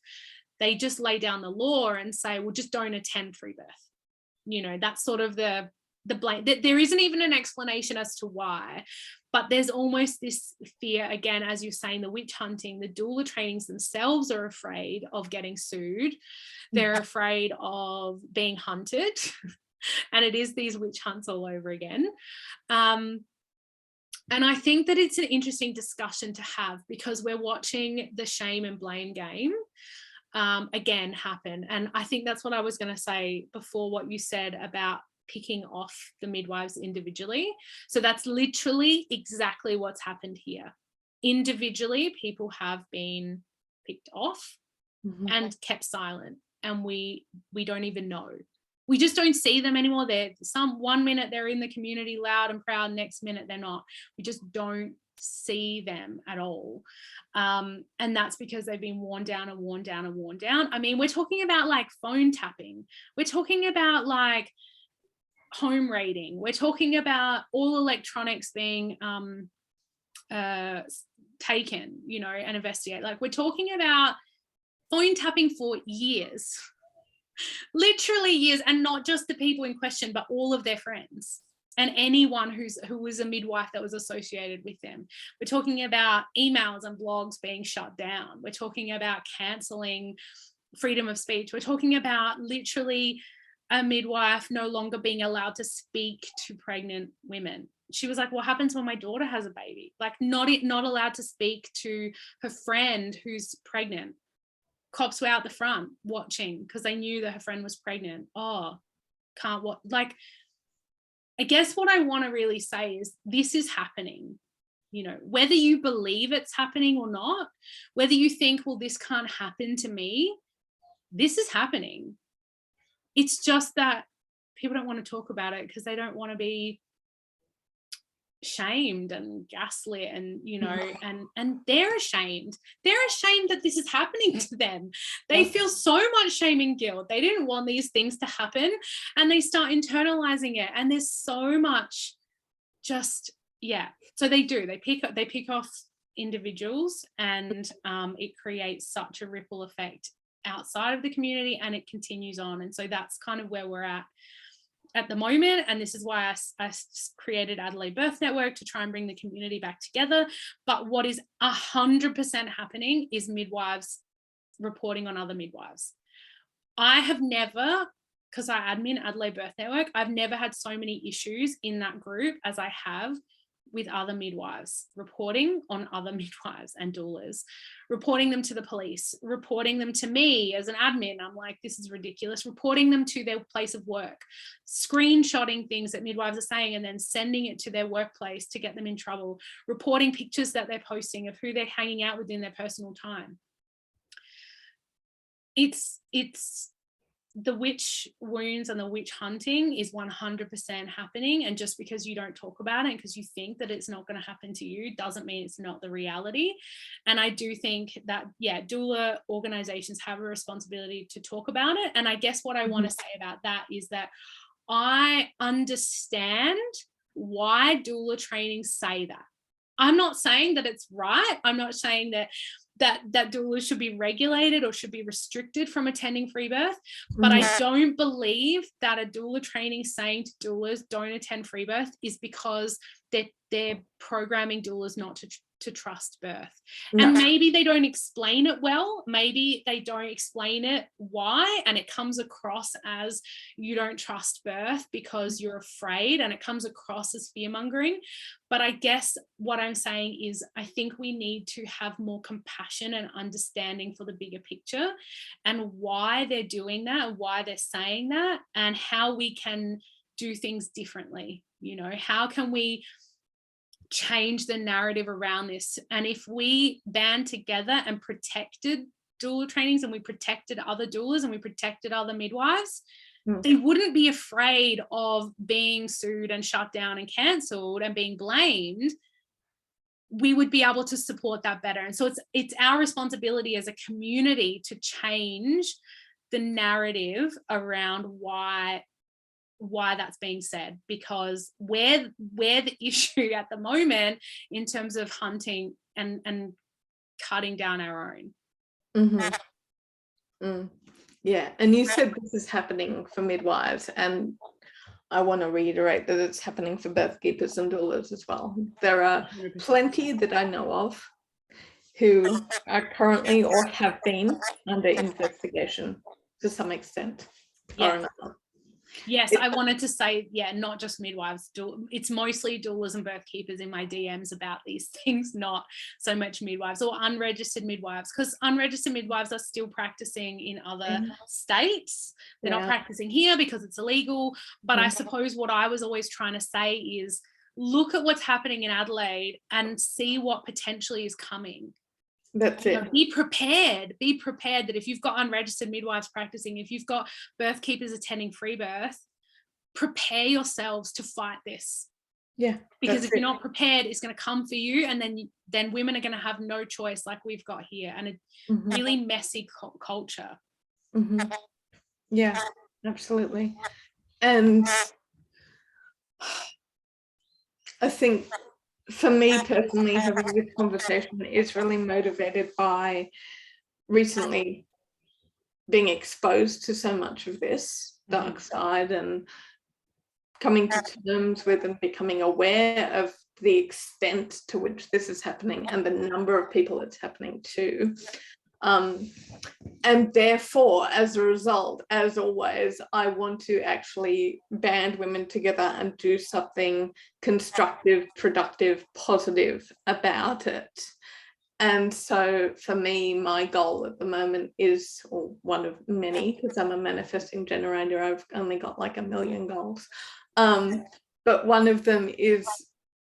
Speaker 1: they just lay down the law and say, well, just don't attend free birth. You know, that's sort of the blame. There isn't even an explanation as to why, but there's almost this fear, again, as you're saying, the witch hunting. The doula trainings themselves are afraid of getting sued. They're afraid of being hunted. And it is these witch hunts all over again. And I think that it's an interesting discussion to have, because we're watching the shame and blame game again happen. And I think that's what I was going to say before, what you said about picking off the midwives individually. So that's literally exactly what's happened here. Individually, people have been picked off and kept silent, and we don't even know. We just don't see them anymore. They're one minute they're in the community loud and proud, next minute they're not. We just don't see them at all. And that's because they've been worn down and worn down and worn down. I mean, we're talking about like phone tapping. We're talking about like home raiding. We're talking about all electronics being taken, you know, and investigated. Like, we're talking about phone tapping for years. Literally years, and not just the people in question, but all of their friends and anyone who was a midwife that was associated with them. We're talking about emails and blogs being shut down. We're talking about cancelling freedom of speech. We're talking about literally a midwife no longer being allowed to speak to pregnant women. She was like, what happens when my daughter has a baby? Like, not allowed to speak to her friend who's pregnant. Cops were out the front watching because they knew that her friend was pregnant. Oh, can't what? Like, I guess what I want to really say is this is happening. You know, whether you believe it's happening or not, whether you think, well, this can't happen to me, this is happening. It's just that people don't want to talk about it because they don't want to be shamed and gaslit, and you know, and they're ashamed that this is happening to them. They feel so much shame and guilt. They didn't want these things to happen, and they start internalizing it, and there's so much just so they pick off individuals, and it creates such a ripple effect outside of the community, and it continues on. And so that's kind of where we're at the moment, and this is why I created Adelaide Birth Network, to try and bring the community back together. But what is 100% happening is midwives reporting on other midwives. I have never, because I admin Adelaide Birth Network, I've never had so many issues in that group as I have with other midwives, reporting on other midwives and doulas, reporting them to the police, reporting them to me as an admin. I'm like, this is ridiculous. Reporting them to their place of work, screenshotting things that midwives are saying and then sending it to their workplace to get them in trouble, reporting pictures that they're posting of who they're hanging out with in their personal time. It's the witch wounds and the witch hunting is 100% happening, and just because you don't talk about it because you think that it's not going to happen to you doesn't mean it's not the reality. And I do think that, yeah, doula organizations have a responsibility to talk about it. And I guess what I want to say about that is that I understand why doula trainings say that. I'm not saying that it's right. I'm not saying that doulas should be regulated or should be restricted from attending free birth. But I don't believe that a doula training saying to doulas don't attend free birth is because they're programming doulas not to trust birth. No. And maybe they don't explain it well. Maybe they don't explain it why, and it comes across as you don't trust birth because you're afraid, and it comes across as fear-mongering. But I guess what I'm saying is I think we need to have more compassion and understanding for the bigger picture and why they're doing that, why they're saying that, and how we can do things differently. You know, how can we change the narrative around this? And if we band together and protected doula trainings, and we protected other doulas, and we protected other midwives, they wouldn't be afraid of being sued and shut down and cancelled and being blamed. We would be able to support that better. And so it's our responsibility as a community to change the narrative around why that's being said, because we're the issue at the moment in terms of hunting and cutting down our own.
Speaker 2: Yeah, and you said this is happening for midwives, and I want to reiterate that it's happening for birth keepers and doulas as well. There are plenty that I know of who are currently or have been under investigation to some extent or another.
Speaker 1: Yes, I wanted to say, yeah, not just midwives. It's mostly doulas and birth keepers in my DMs about these things, not so much midwives or unregistered midwives, because unregistered midwives are still practicing in other states. They're not practicing here because it's illegal. But I suppose what I was always trying to say is look at what's happening in Adelaide and see what potentially is coming.
Speaker 2: That's it.
Speaker 1: Be prepared that if you've got unregistered midwives practicing, if you've got birth keepers attending free birth, prepare yourselves to fight this.
Speaker 2: Yeah,
Speaker 1: because if you're not prepared, it's going to come for you, and then women are going to have no choice like we've got here, and a really messy culture.
Speaker 2: Yeah, absolutely. And I think for me personally, having this conversation is really motivated by recently being exposed to so much of this dark side and coming to terms with and becoming aware of the extent to which this is happening and the number of people it's happening to. And therefore, as a result, as always, I want to actually band women together and do something constructive, productive, positive about it. And so for me, my goal at the moment is, or one of many, because I'm a manifesting generator, I've only got like 1 million goals. But one of them is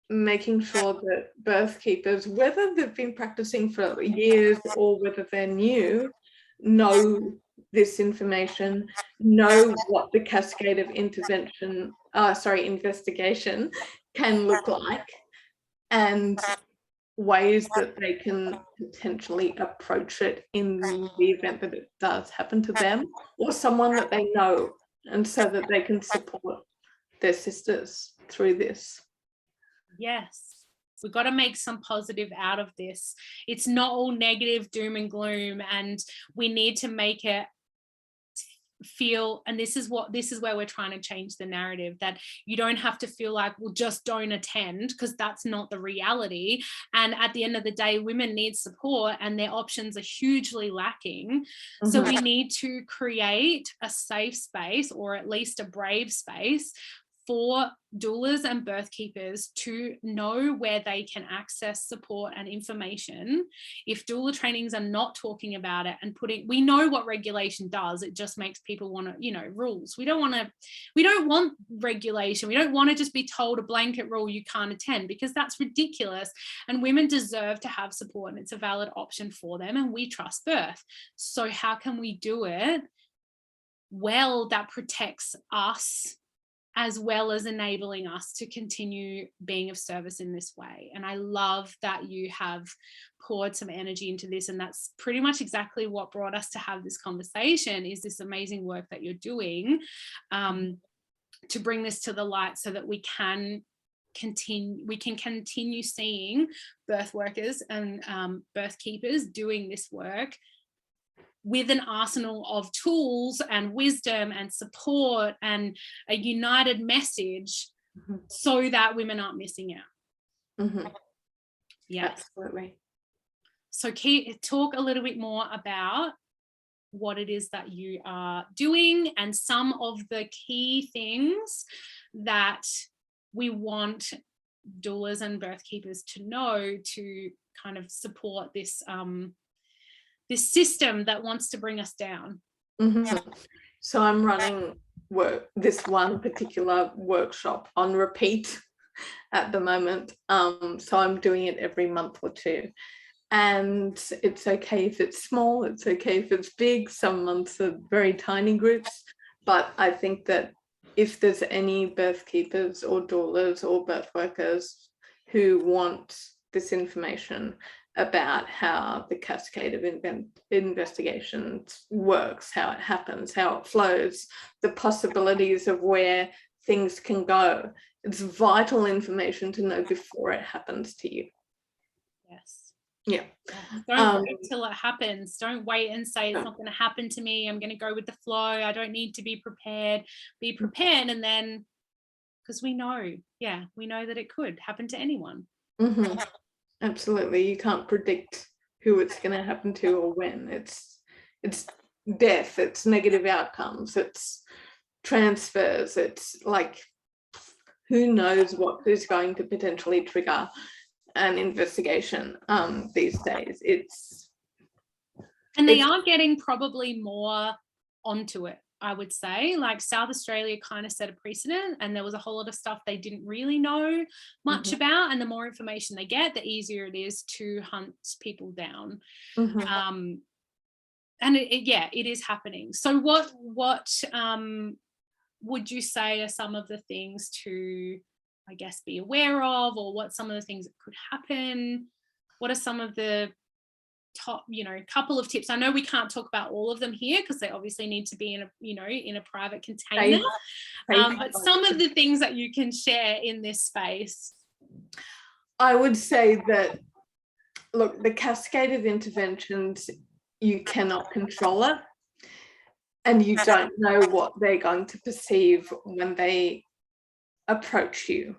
Speaker 2: making sure that birth keepers, whether they've been practicing for years or whether they're new, know this information, know what the cascade of investigation can look like, and ways that they can potentially approach it in the event that it does happen to them or someone that they know, and so that they can support their sisters through this.
Speaker 1: Yes, we've got to make some positive out of this. It's not all negative, doom and gloom, and we need to make it feel, and this is where we're trying to change the narrative, that you don't have to feel like, well, just don't attend, because that's not the reality. And at the end of the day, women need support and their options are hugely lacking. So we need to create a safe space, or at least a brave space, for doulas and birth keepers to know where they can access support and information. If doula trainings are not talking about it and we know what regulation does, it just makes people want to, rules. We don't want regulation. We don't want to just be told a blanket rule you can't attend, because that's ridiculous. And women deserve to have support, and it's a valid option for them, and we trust birth. So how can we do it well that protects us, as well as enabling us to continue being of service in this way. And I love that you have poured some energy into this, and that's pretty much exactly what brought us to have this conversation, is this amazing work that you're doing to bring this to the light, so that we can continue seeing birth workers and birth keepers doing this work with an arsenal of tools and wisdom and support and a united message, so that women aren't missing out. Yeah,
Speaker 2: absolutely.
Speaker 1: So talk a little bit more about what it is that you are doing and some of the key things that we want doulas and birth keepers to know to kind of support this this system that wants to bring us down.
Speaker 2: So I'm running this one particular workshop on repeat at the moment. So I'm doing it every month or two. And it's okay if it's small, it's okay if it's big. Some months are very tiny groups. But I think that if there's any birth keepers or doulas or birth workers who want this information about how the cascade of investigations works, how it happens, how it flows, the possibilities of where things can go, it's vital information to know before it happens to you.
Speaker 1: Yes.
Speaker 2: Yeah.
Speaker 1: Don't wait till it happens. Don't wait and say it's not going to happen to me. I'm going to go with the flow. I don't need to be prepared. Be prepared, and then, because we know that it could happen to anyone.
Speaker 2: Absolutely. You can't predict who it's going to happen to or when. It's death, it's negative outcomes, it's transfers, it's like, who knows what is going to potentially trigger an investigation these days.
Speaker 1: And they are getting probably more onto it, I would say. Like South Australia kind of set a precedent, and there was a whole lot of stuff they didn't really know much about, and the more information they get, the easier it is to hunt people down. And it is happening. So what would you say are some of the things to, I guess, be aware of, or what some of the things that could happen? What are some of the top, couple of tips? I know we can't talk about all of them here because they obviously need to be in a private container, but some of the things that you can share in this space.
Speaker 2: I would say that, look, the cascade of interventions, you cannot control it, and you don't know what they're going to perceive when they approach you.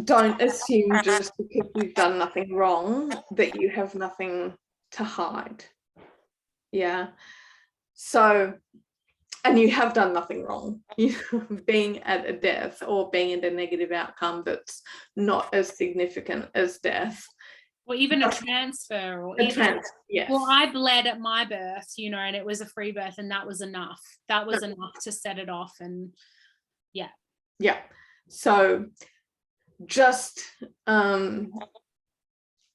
Speaker 2: Don't assume just because you've done nothing wrong that you have nothing to hide. Yeah. So, and you have done nothing wrong. Being at a death or being at a negative outcome that's not as significant as death,
Speaker 1: or even a transfer, or
Speaker 2: yes.
Speaker 1: Well, I bled at my birth, and it was a free birth, and that was enough. That was enough to set it off. And yeah.
Speaker 2: So just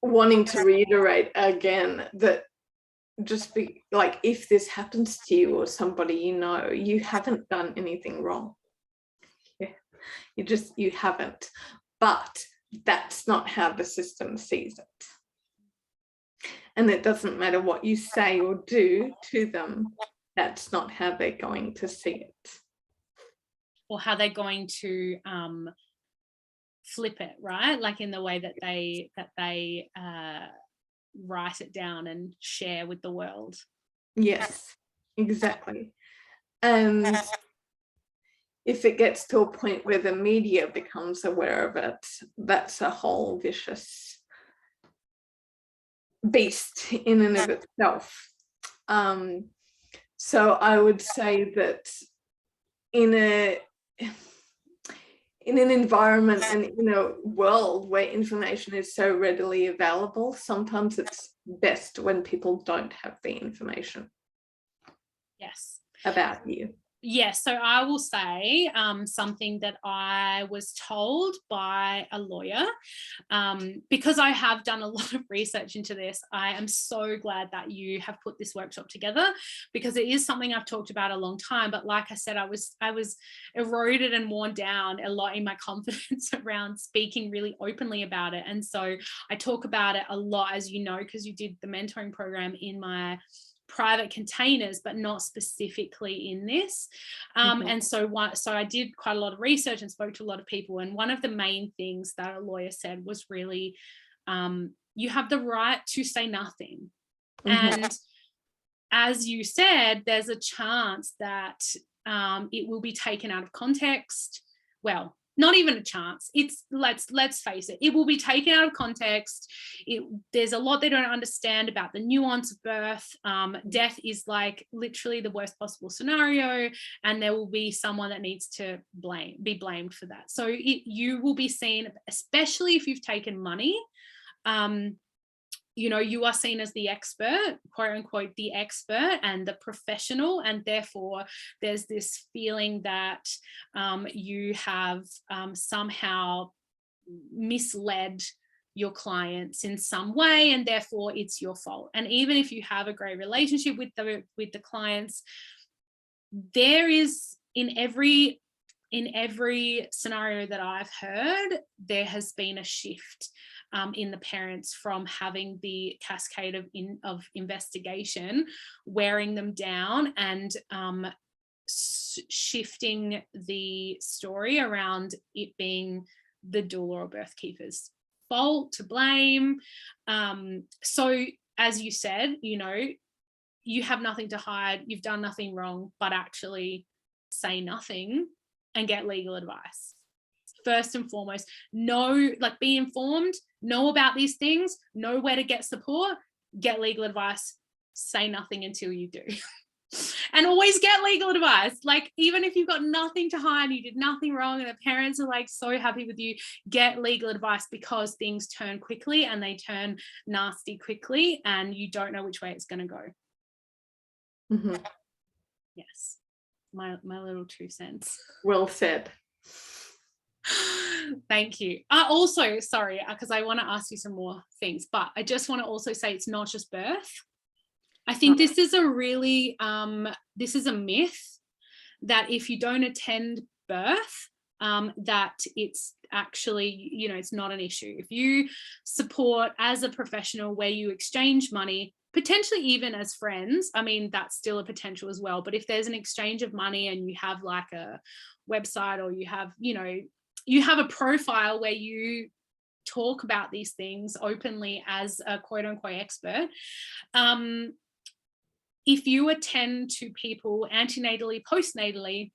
Speaker 2: wanting to reiterate again that just be like, if this happens to you or somebody you haven't done anything wrong. You haven't. But that's not how the system sees it. And it doesn't matter what you say or do to them, that's not how they're going to see it.
Speaker 1: Or how they're going to flip it, right? Like in the way that they write it down and share with the world.
Speaker 2: Yes, exactly. And if it gets to a point where the media becomes aware of it, that's a whole vicious beast in and of itself. So I would say that in an environment and in a world where information is so readily available, sometimes it's best when people don't have the information.
Speaker 1: Yes.
Speaker 2: About you.
Speaker 1: Yes, so I will say something that I was told by a lawyer, because I have done a lot of research into this. I am so glad that you have put this workshop together, because it is something I've talked about a long time. But like I said, I was eroded and worn down a lot in my confidence around speaking really openly about it. And so I talk about it a lot, as you know, because you did the mentoring program in my private containers, but not specifically in this. And so I did quite a lot of research and spoke to a lot of people. And one of the main things that a lawyer said was really, you have the right to say nothing. And as you said, there's a chance that it will be taken out of context. Well, not even a chance. It's let's face it will be taken out of context. There's a lot they don't understand about the nuance of birth. Death is like literally the worst possible scenario, and there will be someone that needs to be blamed for that. So you will be seen, especially if you've taken money, you are seen as the expert, quote unquote, the expert and the professional. And therefore, there's this feeling that you have somehow misled your clients in some way, and therefore it's your fault. And even if you have a great relationship with the clients, there is in every scenario that I've heard, there has been a shift in the parents from having the cascade of investigation wearing them down, and shifting the story around it being the doula or birth keeper's fault, to blame. So as you said, you have nothing to hide, you've done nothing wrong, but actually say nothing and get legal advice. First and foremost, be informed, know about these things, know where to get support, get legal advice, say nothing until you do. And always get legal advice. Like, even if you've got nothing to hide, you did nothing wrong, and the parents are like so happy with you, get legal advice, because things turn quickly and they turn nasty quickly, and you don't know which way it's going to go. Yes, my little 2 cents.
Speaker 2: Well said.
Speaker 1: Thank you. Also, sorry, because I want to ask you some more things, but I just want to also say it's not just birth. I think this is a really, this is a myth that if you don't attend birth, that it's actually, it's not an issue. If you support as a professional where you exchange money, potentially even as friends, I mean, that's still a potential as well. But if there's an exchange of money and you have like a website, or you have, you have a profile where you talk about these things openly as a quote unquote expert, if you attend to people antenatally, postnatally,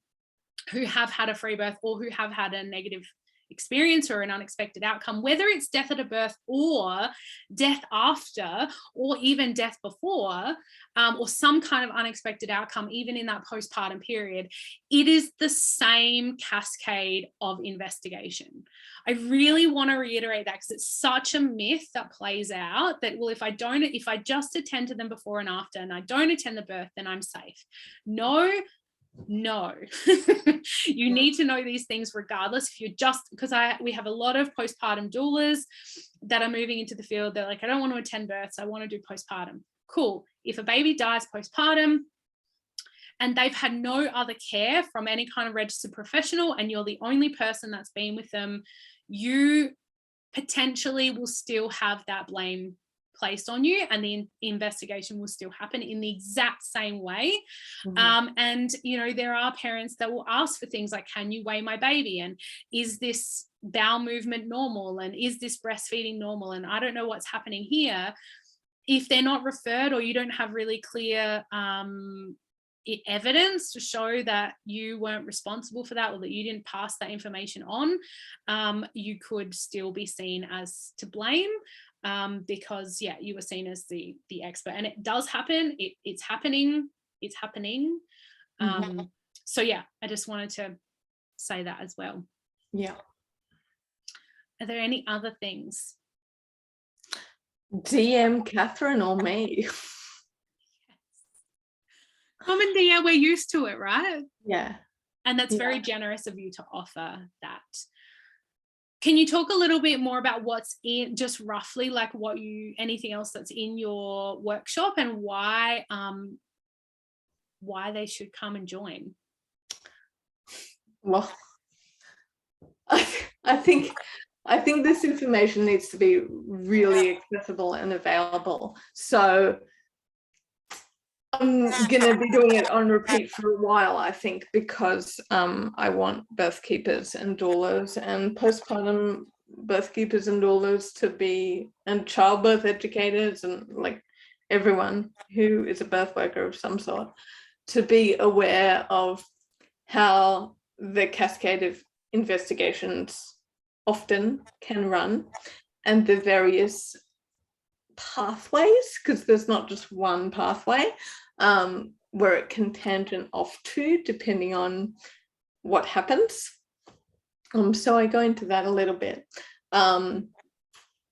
Speaker 1: who have had a free birth or who have had a negative experience or an unexpected outcome, whether it's death at a birth or death after, or even death before, or some kind of unexpected outcome, even in that postpartum period, it is the same cascade of investigation. I really want to reiterate that, because it's such a myth that plays out that, well, if I just attend to them before and after, and I don't attend the birth, then I'm safe. No, you need to know these things regardless. If you're because we have a lot of postpartum doulas that are moving into the field. They're like, I don't want to attend births, I want to do postpartum. Cool. If a baby dies postpartum and they've had no other care from any kind of registered professional, and you're the only person that's been with them, you potentially will still have that blame placed on you, and the investigation will still happen in the exact same way. And there are parents that will ask for things like, can you weigh my baby, and is this bowel movement normal, and is this breastfeeding normal, and I don't know what's happening here. If they're not referred, or you don't have really clear evidence to show that you weren't responsible for that, or that you didn't pass that information on, you could still be seen as to blame, because you were seen as the expert. And it does happen. It's happening. So I just wanted to say that as well.
Speaker 2: Yeah.
Speaker 1: Are there any other things?
Speaker 2: DM Catherine or me.
Speaker 1: Common, yeah, we're used to it, right?
Speaker 2: Yeah.
Speaker 1: And that's very generous of you to offer that. Can you talk a little bit more about what's in, just roughly, like anything else that's in your workshop, and why they should come and join?
Speaker 2: Well, I think this information needs to be really accessible and available. So I'm gonna be doing it on repeat for a while, I think, because I want birth keepers and doulas and postpartum birth keepers and doulas to be, and childbirth educators and like everyone who is a birth worker of some sort, to be aware of how the cascade of investigations often can run and the various pathways, because there's not just one pathway, where it can tangent off to depending on what happens. So I go into that a little bit. By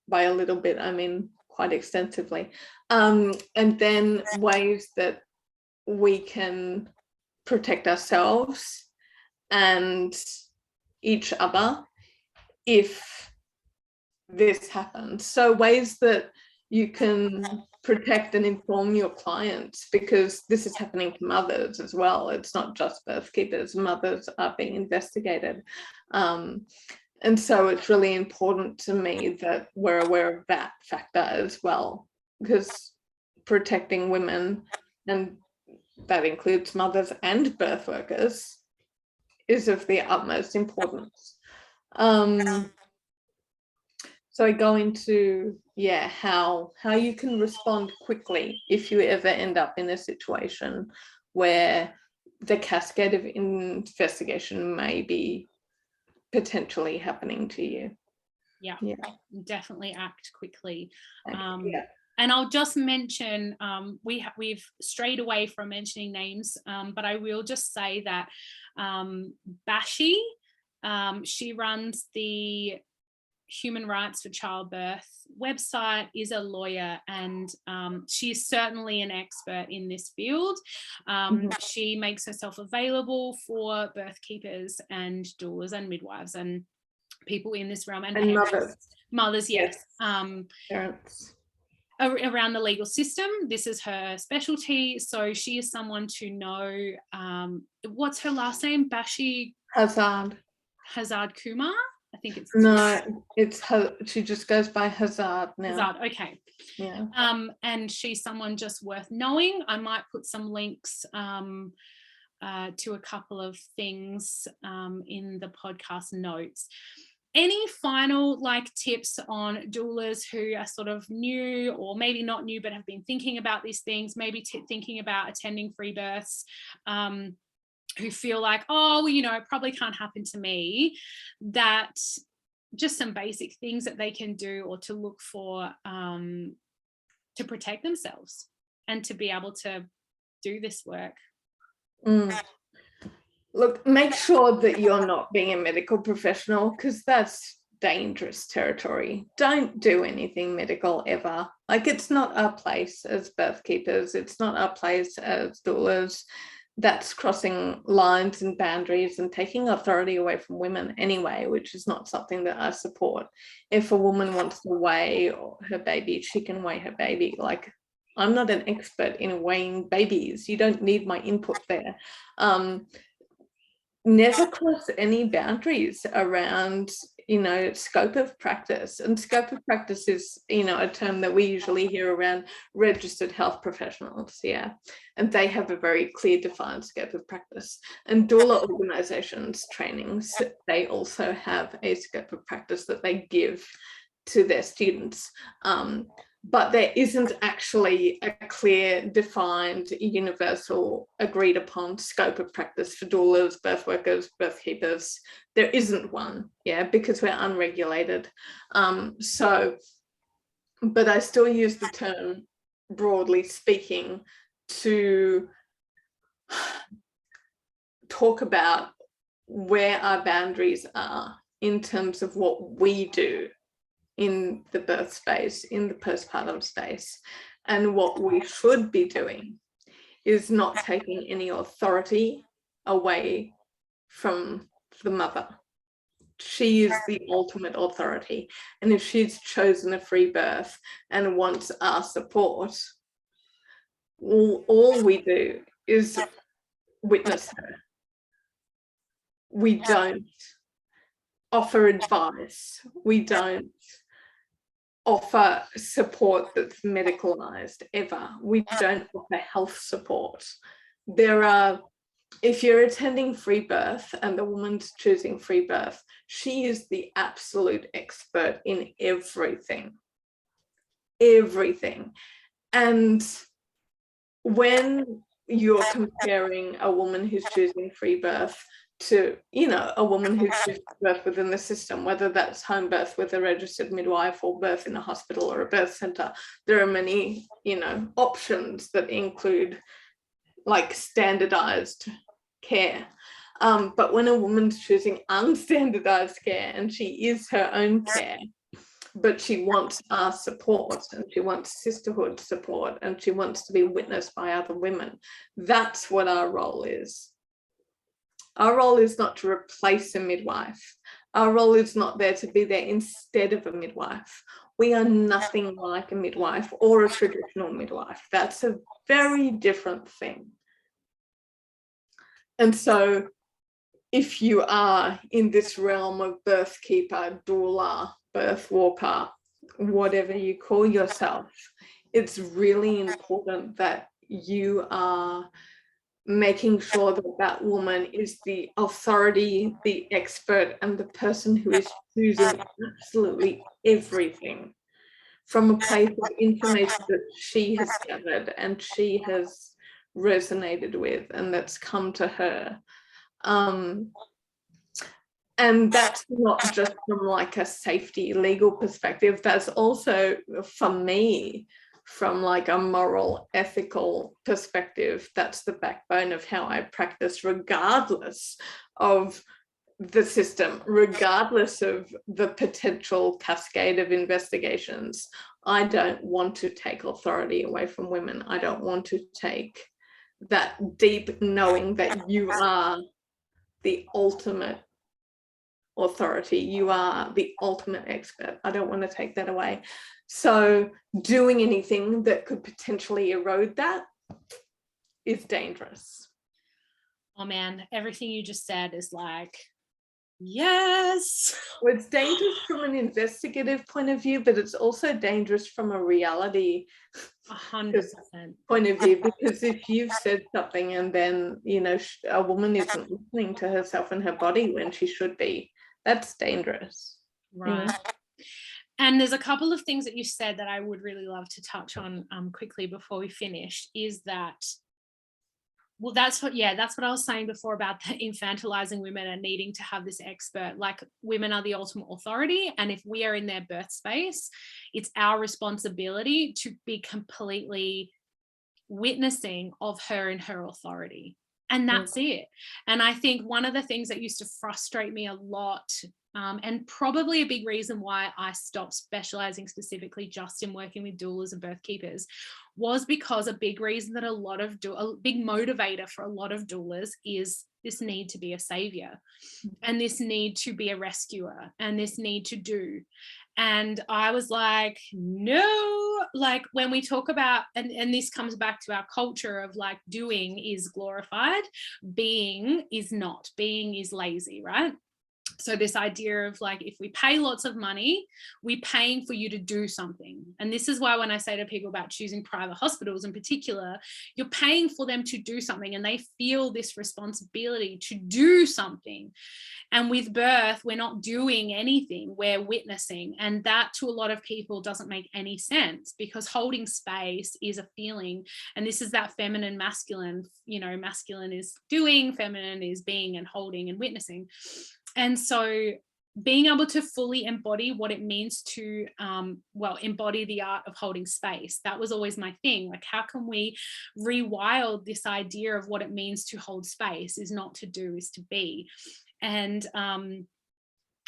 Speaker 2: a little bit, I mean quite extensively. And then ways that we can protect ourselves and each other if this happens. So ways that you can protect and inform your clients, because this is happening to mothers as well. It's not just birth keepers, mothers are being investigated. And so it's really important to me that we're aware of that factor as well, because protecting women, and that includes mothers and birth workers, is of the utmost importance. So I go into, how you can respond quickly if you ever end up in a situation where the cascade of investigation may be potentially happening to you.
Speaker 1: Yeah. Definitely act quickly.
Speaker 2: Yeah.
Speaker 1: And I'll just mention, we've strayed away from mentioning names, but I will just say that Bashi, she runs the Human Rights for Childbirth website, is a lawyer, and she's certainly an expert in this field. She makes herself available for birth keepers and doulas and midwives and people in this realm, and mothers, yes.
Speaker 2: Parents.
Speaker 1: Around the legal system. This is her specialty, so she is someone to know. What's her last name? Bashi
Speaker 2: Hazard
Speaker 1: Kumar, I think it's
Speaker 2: she just goes by Hazard now.
Speaker 1: Hazard, okay.
Speaker 2: Yeah.
Speaker 1: And she's someone just worth knowing. I might put some links to a couple of things in the podcast notes. Any final tips on doulas who are sort of new, or maybe not new but have been thinking about these things, maybe thinking about attending free births, who feel like, it probably can't happen to me, that just some basic things that they can do or to look for to protect themselves and to be able to do this work?
Speaker 2: Look, make sure that you're not being a medical professional, because that's dangerous territory. Don't do anything medical ever. It's not our place as birth keepers. It's not our place as doulas. That's crossing lines and boundaries and taking authority away from women anyway, which is not something that I support. If a woman wants to weigh her baby, she can weigh her baby. I'm not an expert in weighing babies. You don't need my input there. Never cross any boundaries around, scope of practice. And scope of practice is, a term that we usually hear around registered health professionals. Yeah. And they have a very clear defined scope of practice. And doula organizations trainings, they also have a scope of practice that they give to their students. But there isn't actually a clear, defined, universal, agreed upon scope of practice for doulas, birth workers, birth keepers. There isn't one, because we're unregulated. But I still use the term, broadly speaking, to talk about where our boundaries are in terms of what we do in the birth space, in the postpartum space, and what we should be doing is not taking any authority away from the mother. She is the ultimate authority. And if she's chosen a free birth and wants our support, all we do is witness her. We don't offer advice. We don't offer support that's medicalized ever. We don't offer health support. If you're attending free birth and the woman's choosing free birth, she is the absolute expert in everything. Everything. And when you're comparing a woman who's choosing free birth to, a woman who's choosing birth within the system, whether that's home birth with a registered midwife or birth in a hospital or a birth center, there are many, options that include like standardized care. But when a woman's choosing unstandardized care and she is her own care, but she wants our support and she wants sisterhood support and she wants to be witnessed by other women, that's what our role is. Our role is not to replace a midwife. Our role is not there to be there instead of a midwife. We are nothing like a midwife or a traditional midwife. That's a very different thing. And so if you are in this realm of birth keeper, doula, birth walker, whatever you call yourself, it's really important that you are making sure that that woman is the authority, the expert, and the person who is choosing absolutely everything from a place of information that she has gathered and she has resonated with and that's come to her. And that's not just from like a safety legal perspective, that's also for me from like a moral ethical perspective. That's the backbone of how I practice, regardless of the system, regardless of the potential cascade of investigations. I don't want to take authority away from women. I don't want to take that deep knowing that you are the ultimate authority, you are the ultimate expert. I don't want to take that away. So doing anything that could potentially erode that is dangerous.
Speaker 1: Oh man, everything you just said is like, yes.
Speaker 2: Well, it's dangerous from an investigative point of view, but it's also dangerous from a reality
Speaker 1: 100%
Speaker 2: point of view, because if you've said something and then, a woman isn't listening to herself and her body when she should be, that's dangerous.
Speaker 1: Right. And there's a couple of things that you said that I would really love to touch on quickly before we finish, is that, well, that's what I was saying before about the infantilizing women and needing to have this expert. Like, women are the ultimate authority, and if we are in their birth space, it's our responsibility to be completely witnessing of her and her authority. And that's it. And I think one of the things that used to frustrate me a lot, and probably a big reason why I stopped specializing specifically just in working with doulas and birth keepers, was because a big reason that a big motivator for a lot of doulas is this need to be a savior, and this need to be a rescuer, and this need to do. And I was like, no, like when we talk about, and this comes back to our culture of like, doing is glorified, being is not, being is lazy, right? So this idea of like, if we pay lots of money, we're paying for you to do something. And this is why when I say to people about choosing private hospitals in particular, you're paying for them to do something, and they feel this responsibility to do something. And with birth, we're not doing anything, we're witnessing. And that to a lot of people doesn't make any sense, because holding space is a feeling. And this is that feminine, masculine, masculine is doing, feminine is being and holding and witnessing. And so being able to fully embody what it means to, embody the art of holding space. That was always my thing. Like, how can we rewild this idea of what it means to hold space? Is not to do, is to be. And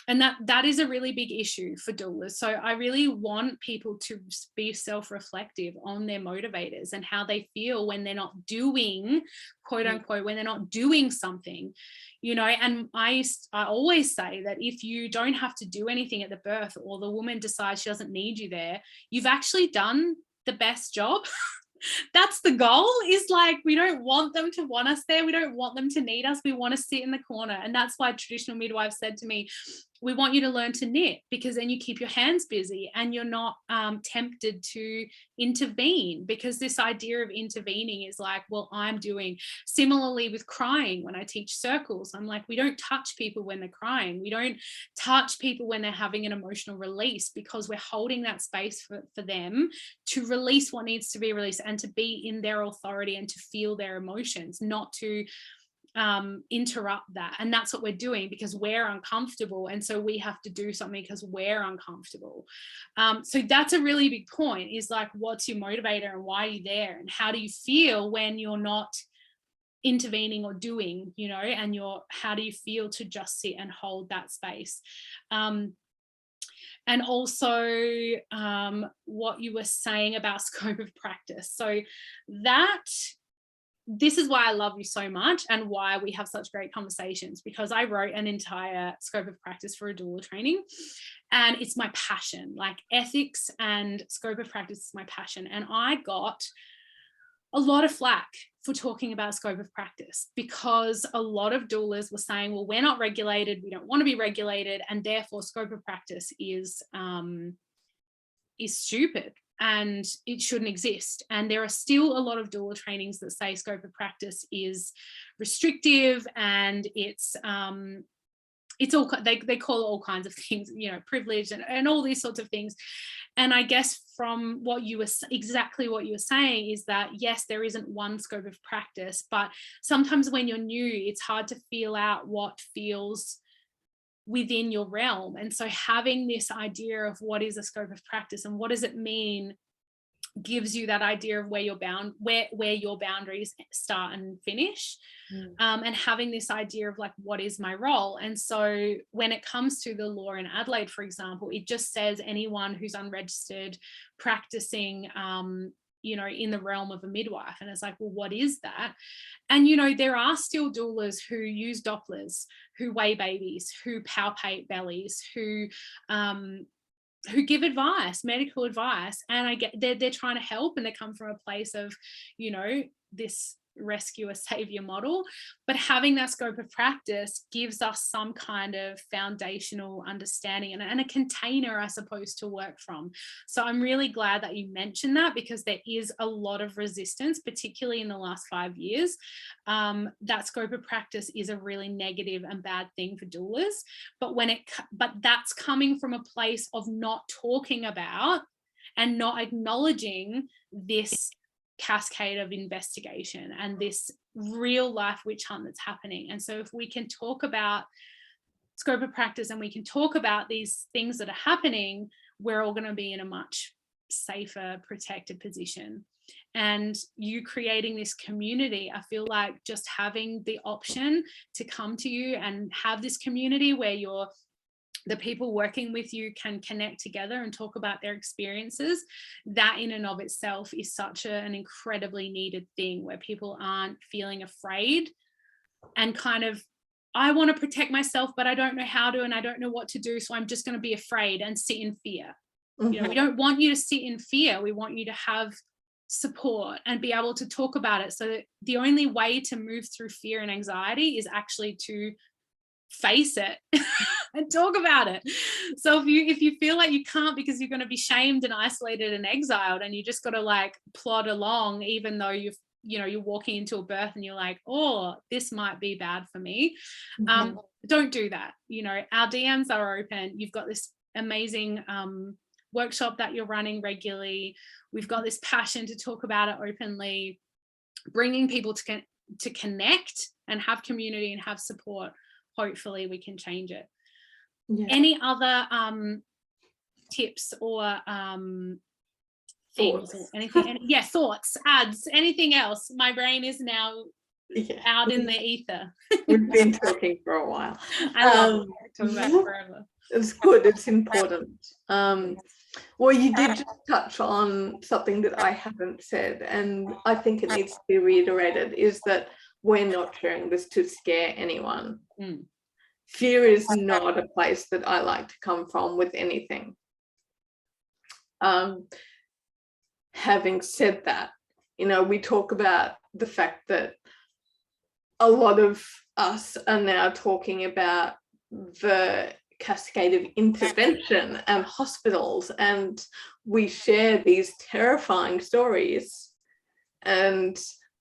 Speaker 1: And that is a really big issue for doulas. So I really want people to be self-reflective on their motivators and how they feel when they're not doing, quote unquote, when they're not doing something, you know. And I always say that if you don't have to do anything at the birth, or the woman decides she doesn't need you there, you've actually done the best job. That's the goal, is like, we don't want them to want us there. We don't want them to need us. We want to sit in the corner. And that's why traditional midwives said to me, we want you to learn to knit, because then you keep your hands busy and you're not tempted to intervene, because this idea of intervening is like, well, I'm doing. Similarly with crying, when I teach circles, I'm like, we don't touch people when they're crying. We don't touch people when they're having an emotional release, because we're holding that space for them to release what needs to be released and to be in their authority and to feel their emotions, not to interrupt that. And that's what we're doing, because we're uncomfortable, and so we have to do something because we're uncomfortable. So that's a really big point, is like, what's your motivator and why are you there, and how do you feel when you're not intervening or doing, you know, and how do you feel to just sit and hold that space. And also what you were saying about scope of practice. So this is why I love you so much, and why we have such great conversations, because I wrote an entire scope of practice for a doula training, and it's my passion. Like, ethics and scope of practice is my passion. And I got a lot of flack for talking about scope of practice, because a lot of doulas were saying, well, we're not regulated, we don't want to be regulated, and therefore scope of practice is stupid and it shouldn't exist. And there are still a lot of doula trainings that say scope of practice is restrictive, and it's all, they call it all kinds of things, you know, privilege and all these sorts of things. And I guess from exactly what you were saying is that, yes, there isn't one scope of practice, but sometimes when you're new, it's hard to feel out what feels within your realm. And so having this idea of what is a scope of practice and what does it mean gives you that idea of where your boundaries start and finish. And having this idea of like, what is my role? And so when it comes to the law in Adelaide, for example, it just says anyone who's unregistered practicing you know, in the realm of a midwife. And it's like, well, what is that? And, you know, there are still doulas who use Dopplers, who weigh babies, who palpate bellies, who give advice, medical advice. And I get they're trying to help, and they come from a place of, you know, this rescuer savior model. But having that scope of practice gives us some kind of foundational understanding and a container, I suppose, to work from. So I'm really glad that you mentioned that, because there is a lot of resistance, particularly in the last 5 years. That scope of practice is a really negative and bad thing for doulas. But that's coming from a place of not talking about and not acknowledging this cascade of investigation and this real life witch hunt that's happening. And so if we can talk about scope of practice and we can talk about these things that are happening, we're all going to be in a much safer, protected position. And you creating this community, I feel like just having the option to come to you and have this community where the people working with you can connect together and talk about their experiences, that in and of itself is such an incredibly needed thing, where people aren't feeling afraid and kind of, I want to protect myself, but I don't know how to, and I don't know what to do, so I'm just going to be afraid and sit in fear. You know, we don't want you to sit in fear. We want you to have support and be able to talk about it. So the only way to move through fear and anxiety is actually to face it and talk about it. So if you feel like you can't because you're going to be shamed and isolated and exiled, and you just got to like plod along, even though you're walking into a birth and you're like, oh, this might be bad for me, don't do that. You know, our DMs are open. You've got this amazing workshop that you're running regularly. We've got this passion to talk about it openly, bringing people to connect and have community and have support. Hopefully we can change it. Yeah. Any other tips or things or anything? Thoughts, ads, anything else? My brain is now out in the ether.
Speaker 2: We've been talking for a while.
Speaker 1: I love talking about it forever.
Speaker 2: It's good. It's important. Well, you did just touch on something that I haven't said, and I think it needs to be reiterated, is that we're not sharing this to scare anyone. Fear is not a place that I like to come from with anything. Having said that, we talk about the fact that a lot of us are now talking about the cascade of intervention and hospitals, and we share these terrifying stories, and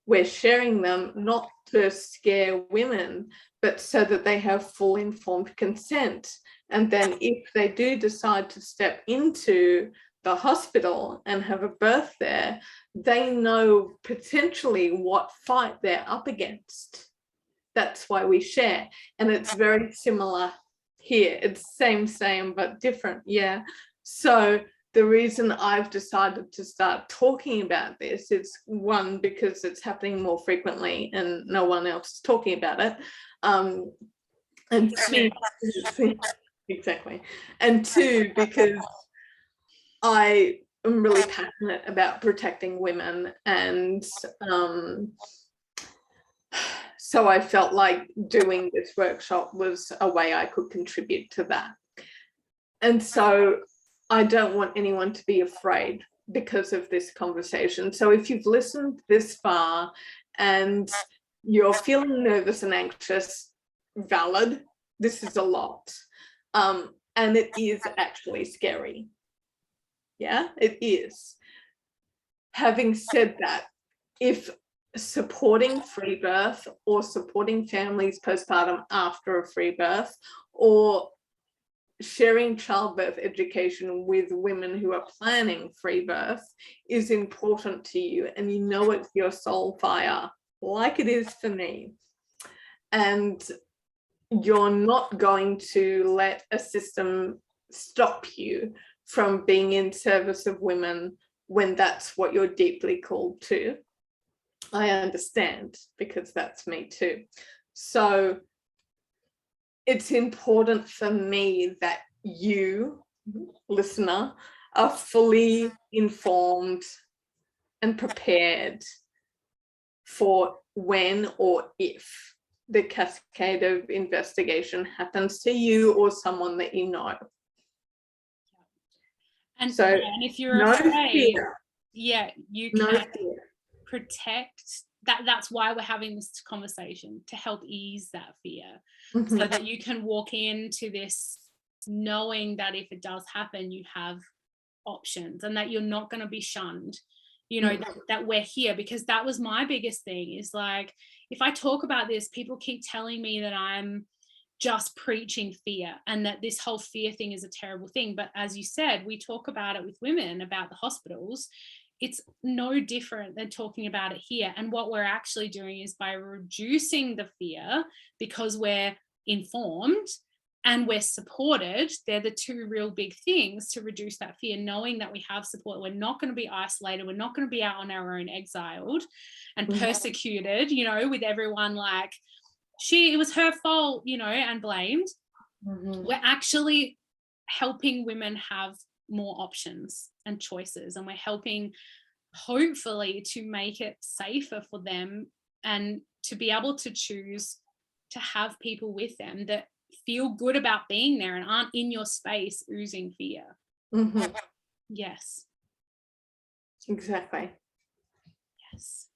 Speaker 2: we're sharing them not to scare women, but so that they have full informed consent. And then if they do decide to step into the hospital and have a birth there, they know potentially what fight they're up against. That's why we share. And it's very similar here. It's same, but different. Yeah. So the reason I've decided to start talking about this is, one, because it's happening more frequently and no one else is talking about it. And two, exactly. And two, because I am really passionate about protecting women, and so I felt like doing this workshop was a way I could contribute to that. And so I don't want anyone to be afraid because of this conversation. So if you've listened this far and you're feeling nervous and anxious, valid, this is a lot. And it is actually scary. Yeah, it is. Having said that, if supporting free birth or supporting families postpartum after a free birth, or sharing childbirth education with women who are planning free birth is important to you, and it's your soul fire, like it is for me, and you're not going to let a system stop you from being in service of women when that's what you're deeply called to, I understand, because that's me too. So it's important for me that you, listener, are fully informed and prepared for when or if the cascade of investigation happens to you or someone that you know.
Speaker 1: And so, and if you're afraid, you can protect that. That's why we're having this conversation, to help ease that fear, so that you can walk into this knowing that if it does happen, you have options, and that you're not going to be shunned, that we're here. Because that was my biggest thing, is like, if I talk about this, people keep telling me that I'm just preaching fear and that this whole fear thing is a terrible thing. But as you said, we talk about it with women about the hospitals. It's no different than talking about it here. And what we're actually doing is, by reducing the fear, because we're informed and we're supported, they're the two real big things to reduce that fear, knowing that we have support. We're not going to be isolated. We're not going to be out on our own, exiled and persecuted, with everyone like, it was her fault, and blamed. We're actually helping women have more options and choices, and we're helping, hopefully, to make it safer for them, and to be able to choose to have people with them that feel good about being there and aren't in your space oozing fear. Yes,
Speaker 2: exactly.
Speaker 1: Yes.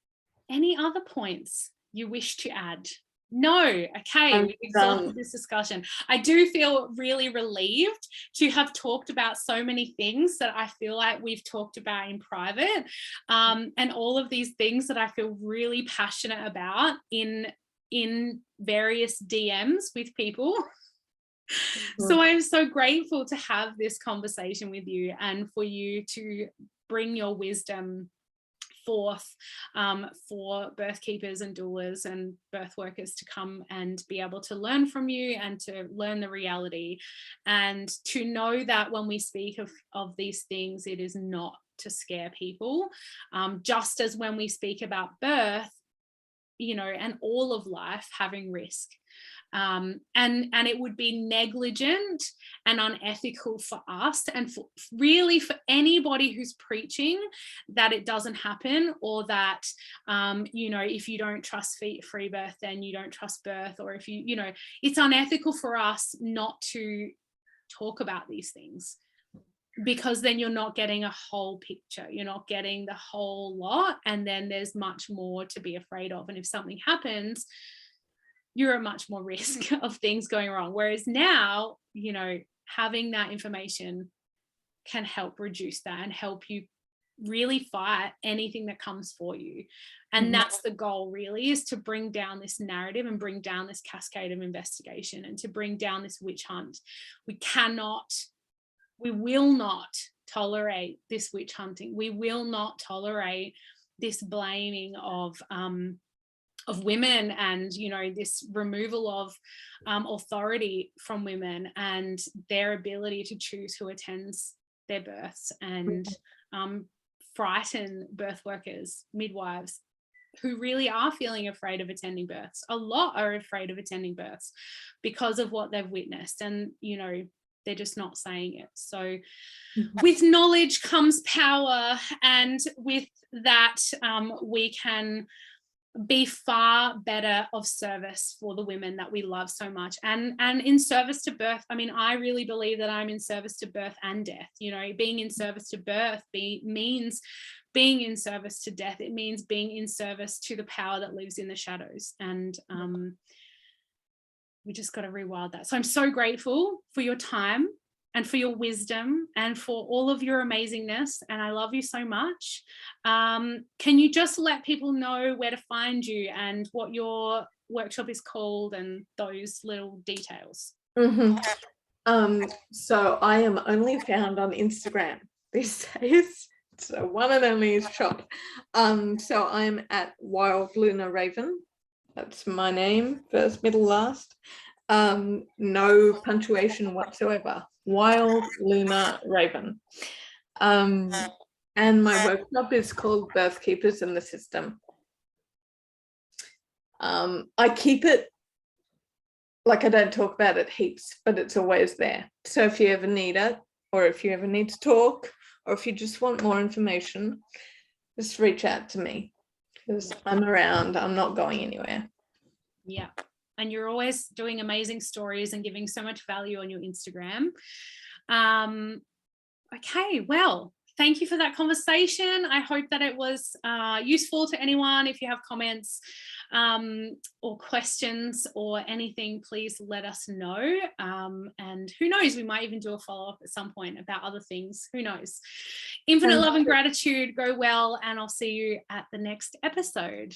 Speaker 1: Any other points you wish to add? No. Okay, we've exhausted this discussion. I do feel really relieved to have talked about so many things that I feel like we've talked about in private, and all of these things that I feel really passionate about in various DMs with people. So I'm so grateful to have this conversation with you, and for you to bring your wisdom forth for birth keepers and doulas and birth workers to come and be able to learn from you, and to learn the reality, and to know that when we speak of these things, it is not to scare people. Just as when we speak about birth, and all of life having risk. And it would be negligent and unethical for us, and really for anybody who's preaching that it doesn't happen, or that if you don't trust free birth, then you don't trust birth, or if it's unethical for us not to talk about these things, because then you're not getting a whole picture, you're not getting the whole lot, and then there's much more to be afraid of, and if something happens, you're at much more risk of things going wrong. Whereas now, having that information can help reduce that and help you really fight anything that comes for you. And that's the goal, really, is to bring down this narrative and bring down this cascade of investigation and to bring down this witch hunt. We will not tolerate this witch hunting. We will not tolerate this blaming of women, and this removal of authority from women and their ability to choose who attends their births, and frighten birth workers, midwives, who really are feeling afraid of attending births. A lot are afraid of attending births because of what they've witnessed, and they're just not saying it. So with knowledge comes power, and with that we can be far better of service for the women that we love so much, and in service to birth. I mean, I really believe that I'm in service to birth and death. Being in service to birth means being in service to death. It means being in service to the power that lives in the shadows, and we just got to rewild that. So I'm so grateful for your time and for your wisdom and for all of your amazingness, and I love you so much. Can you just let people know where to find you and what your workshop is called and those little details?
Speaker 2: So I am only found on Instagram these days. So one and only is shop. So I'm at Wild Luna Raven. That's my name, first, middle, last. No punctuation whatsoever. Wild Luna Raven. And my workshop is called Birth Keepers in the System. I keep it, like, I don't talk about it heaps, but it's always there. So if you ever need it, or if you ever need to talk, or if you just want more information, just reach out to me, because I'm around. I'm not going anywhere.
Speaker 1: Yeah. And you're always doing amazing stories and giving so much value on your Instagram. Okay, well, thank you for that conversation. I hope that it was useful to anyone. If you have comments or questions or anything, please let us know. And who knows, we might even do a follow-up at some point about other things. Who knows? Infinite love and gratitude. Go well, and I'll see you at the next episode.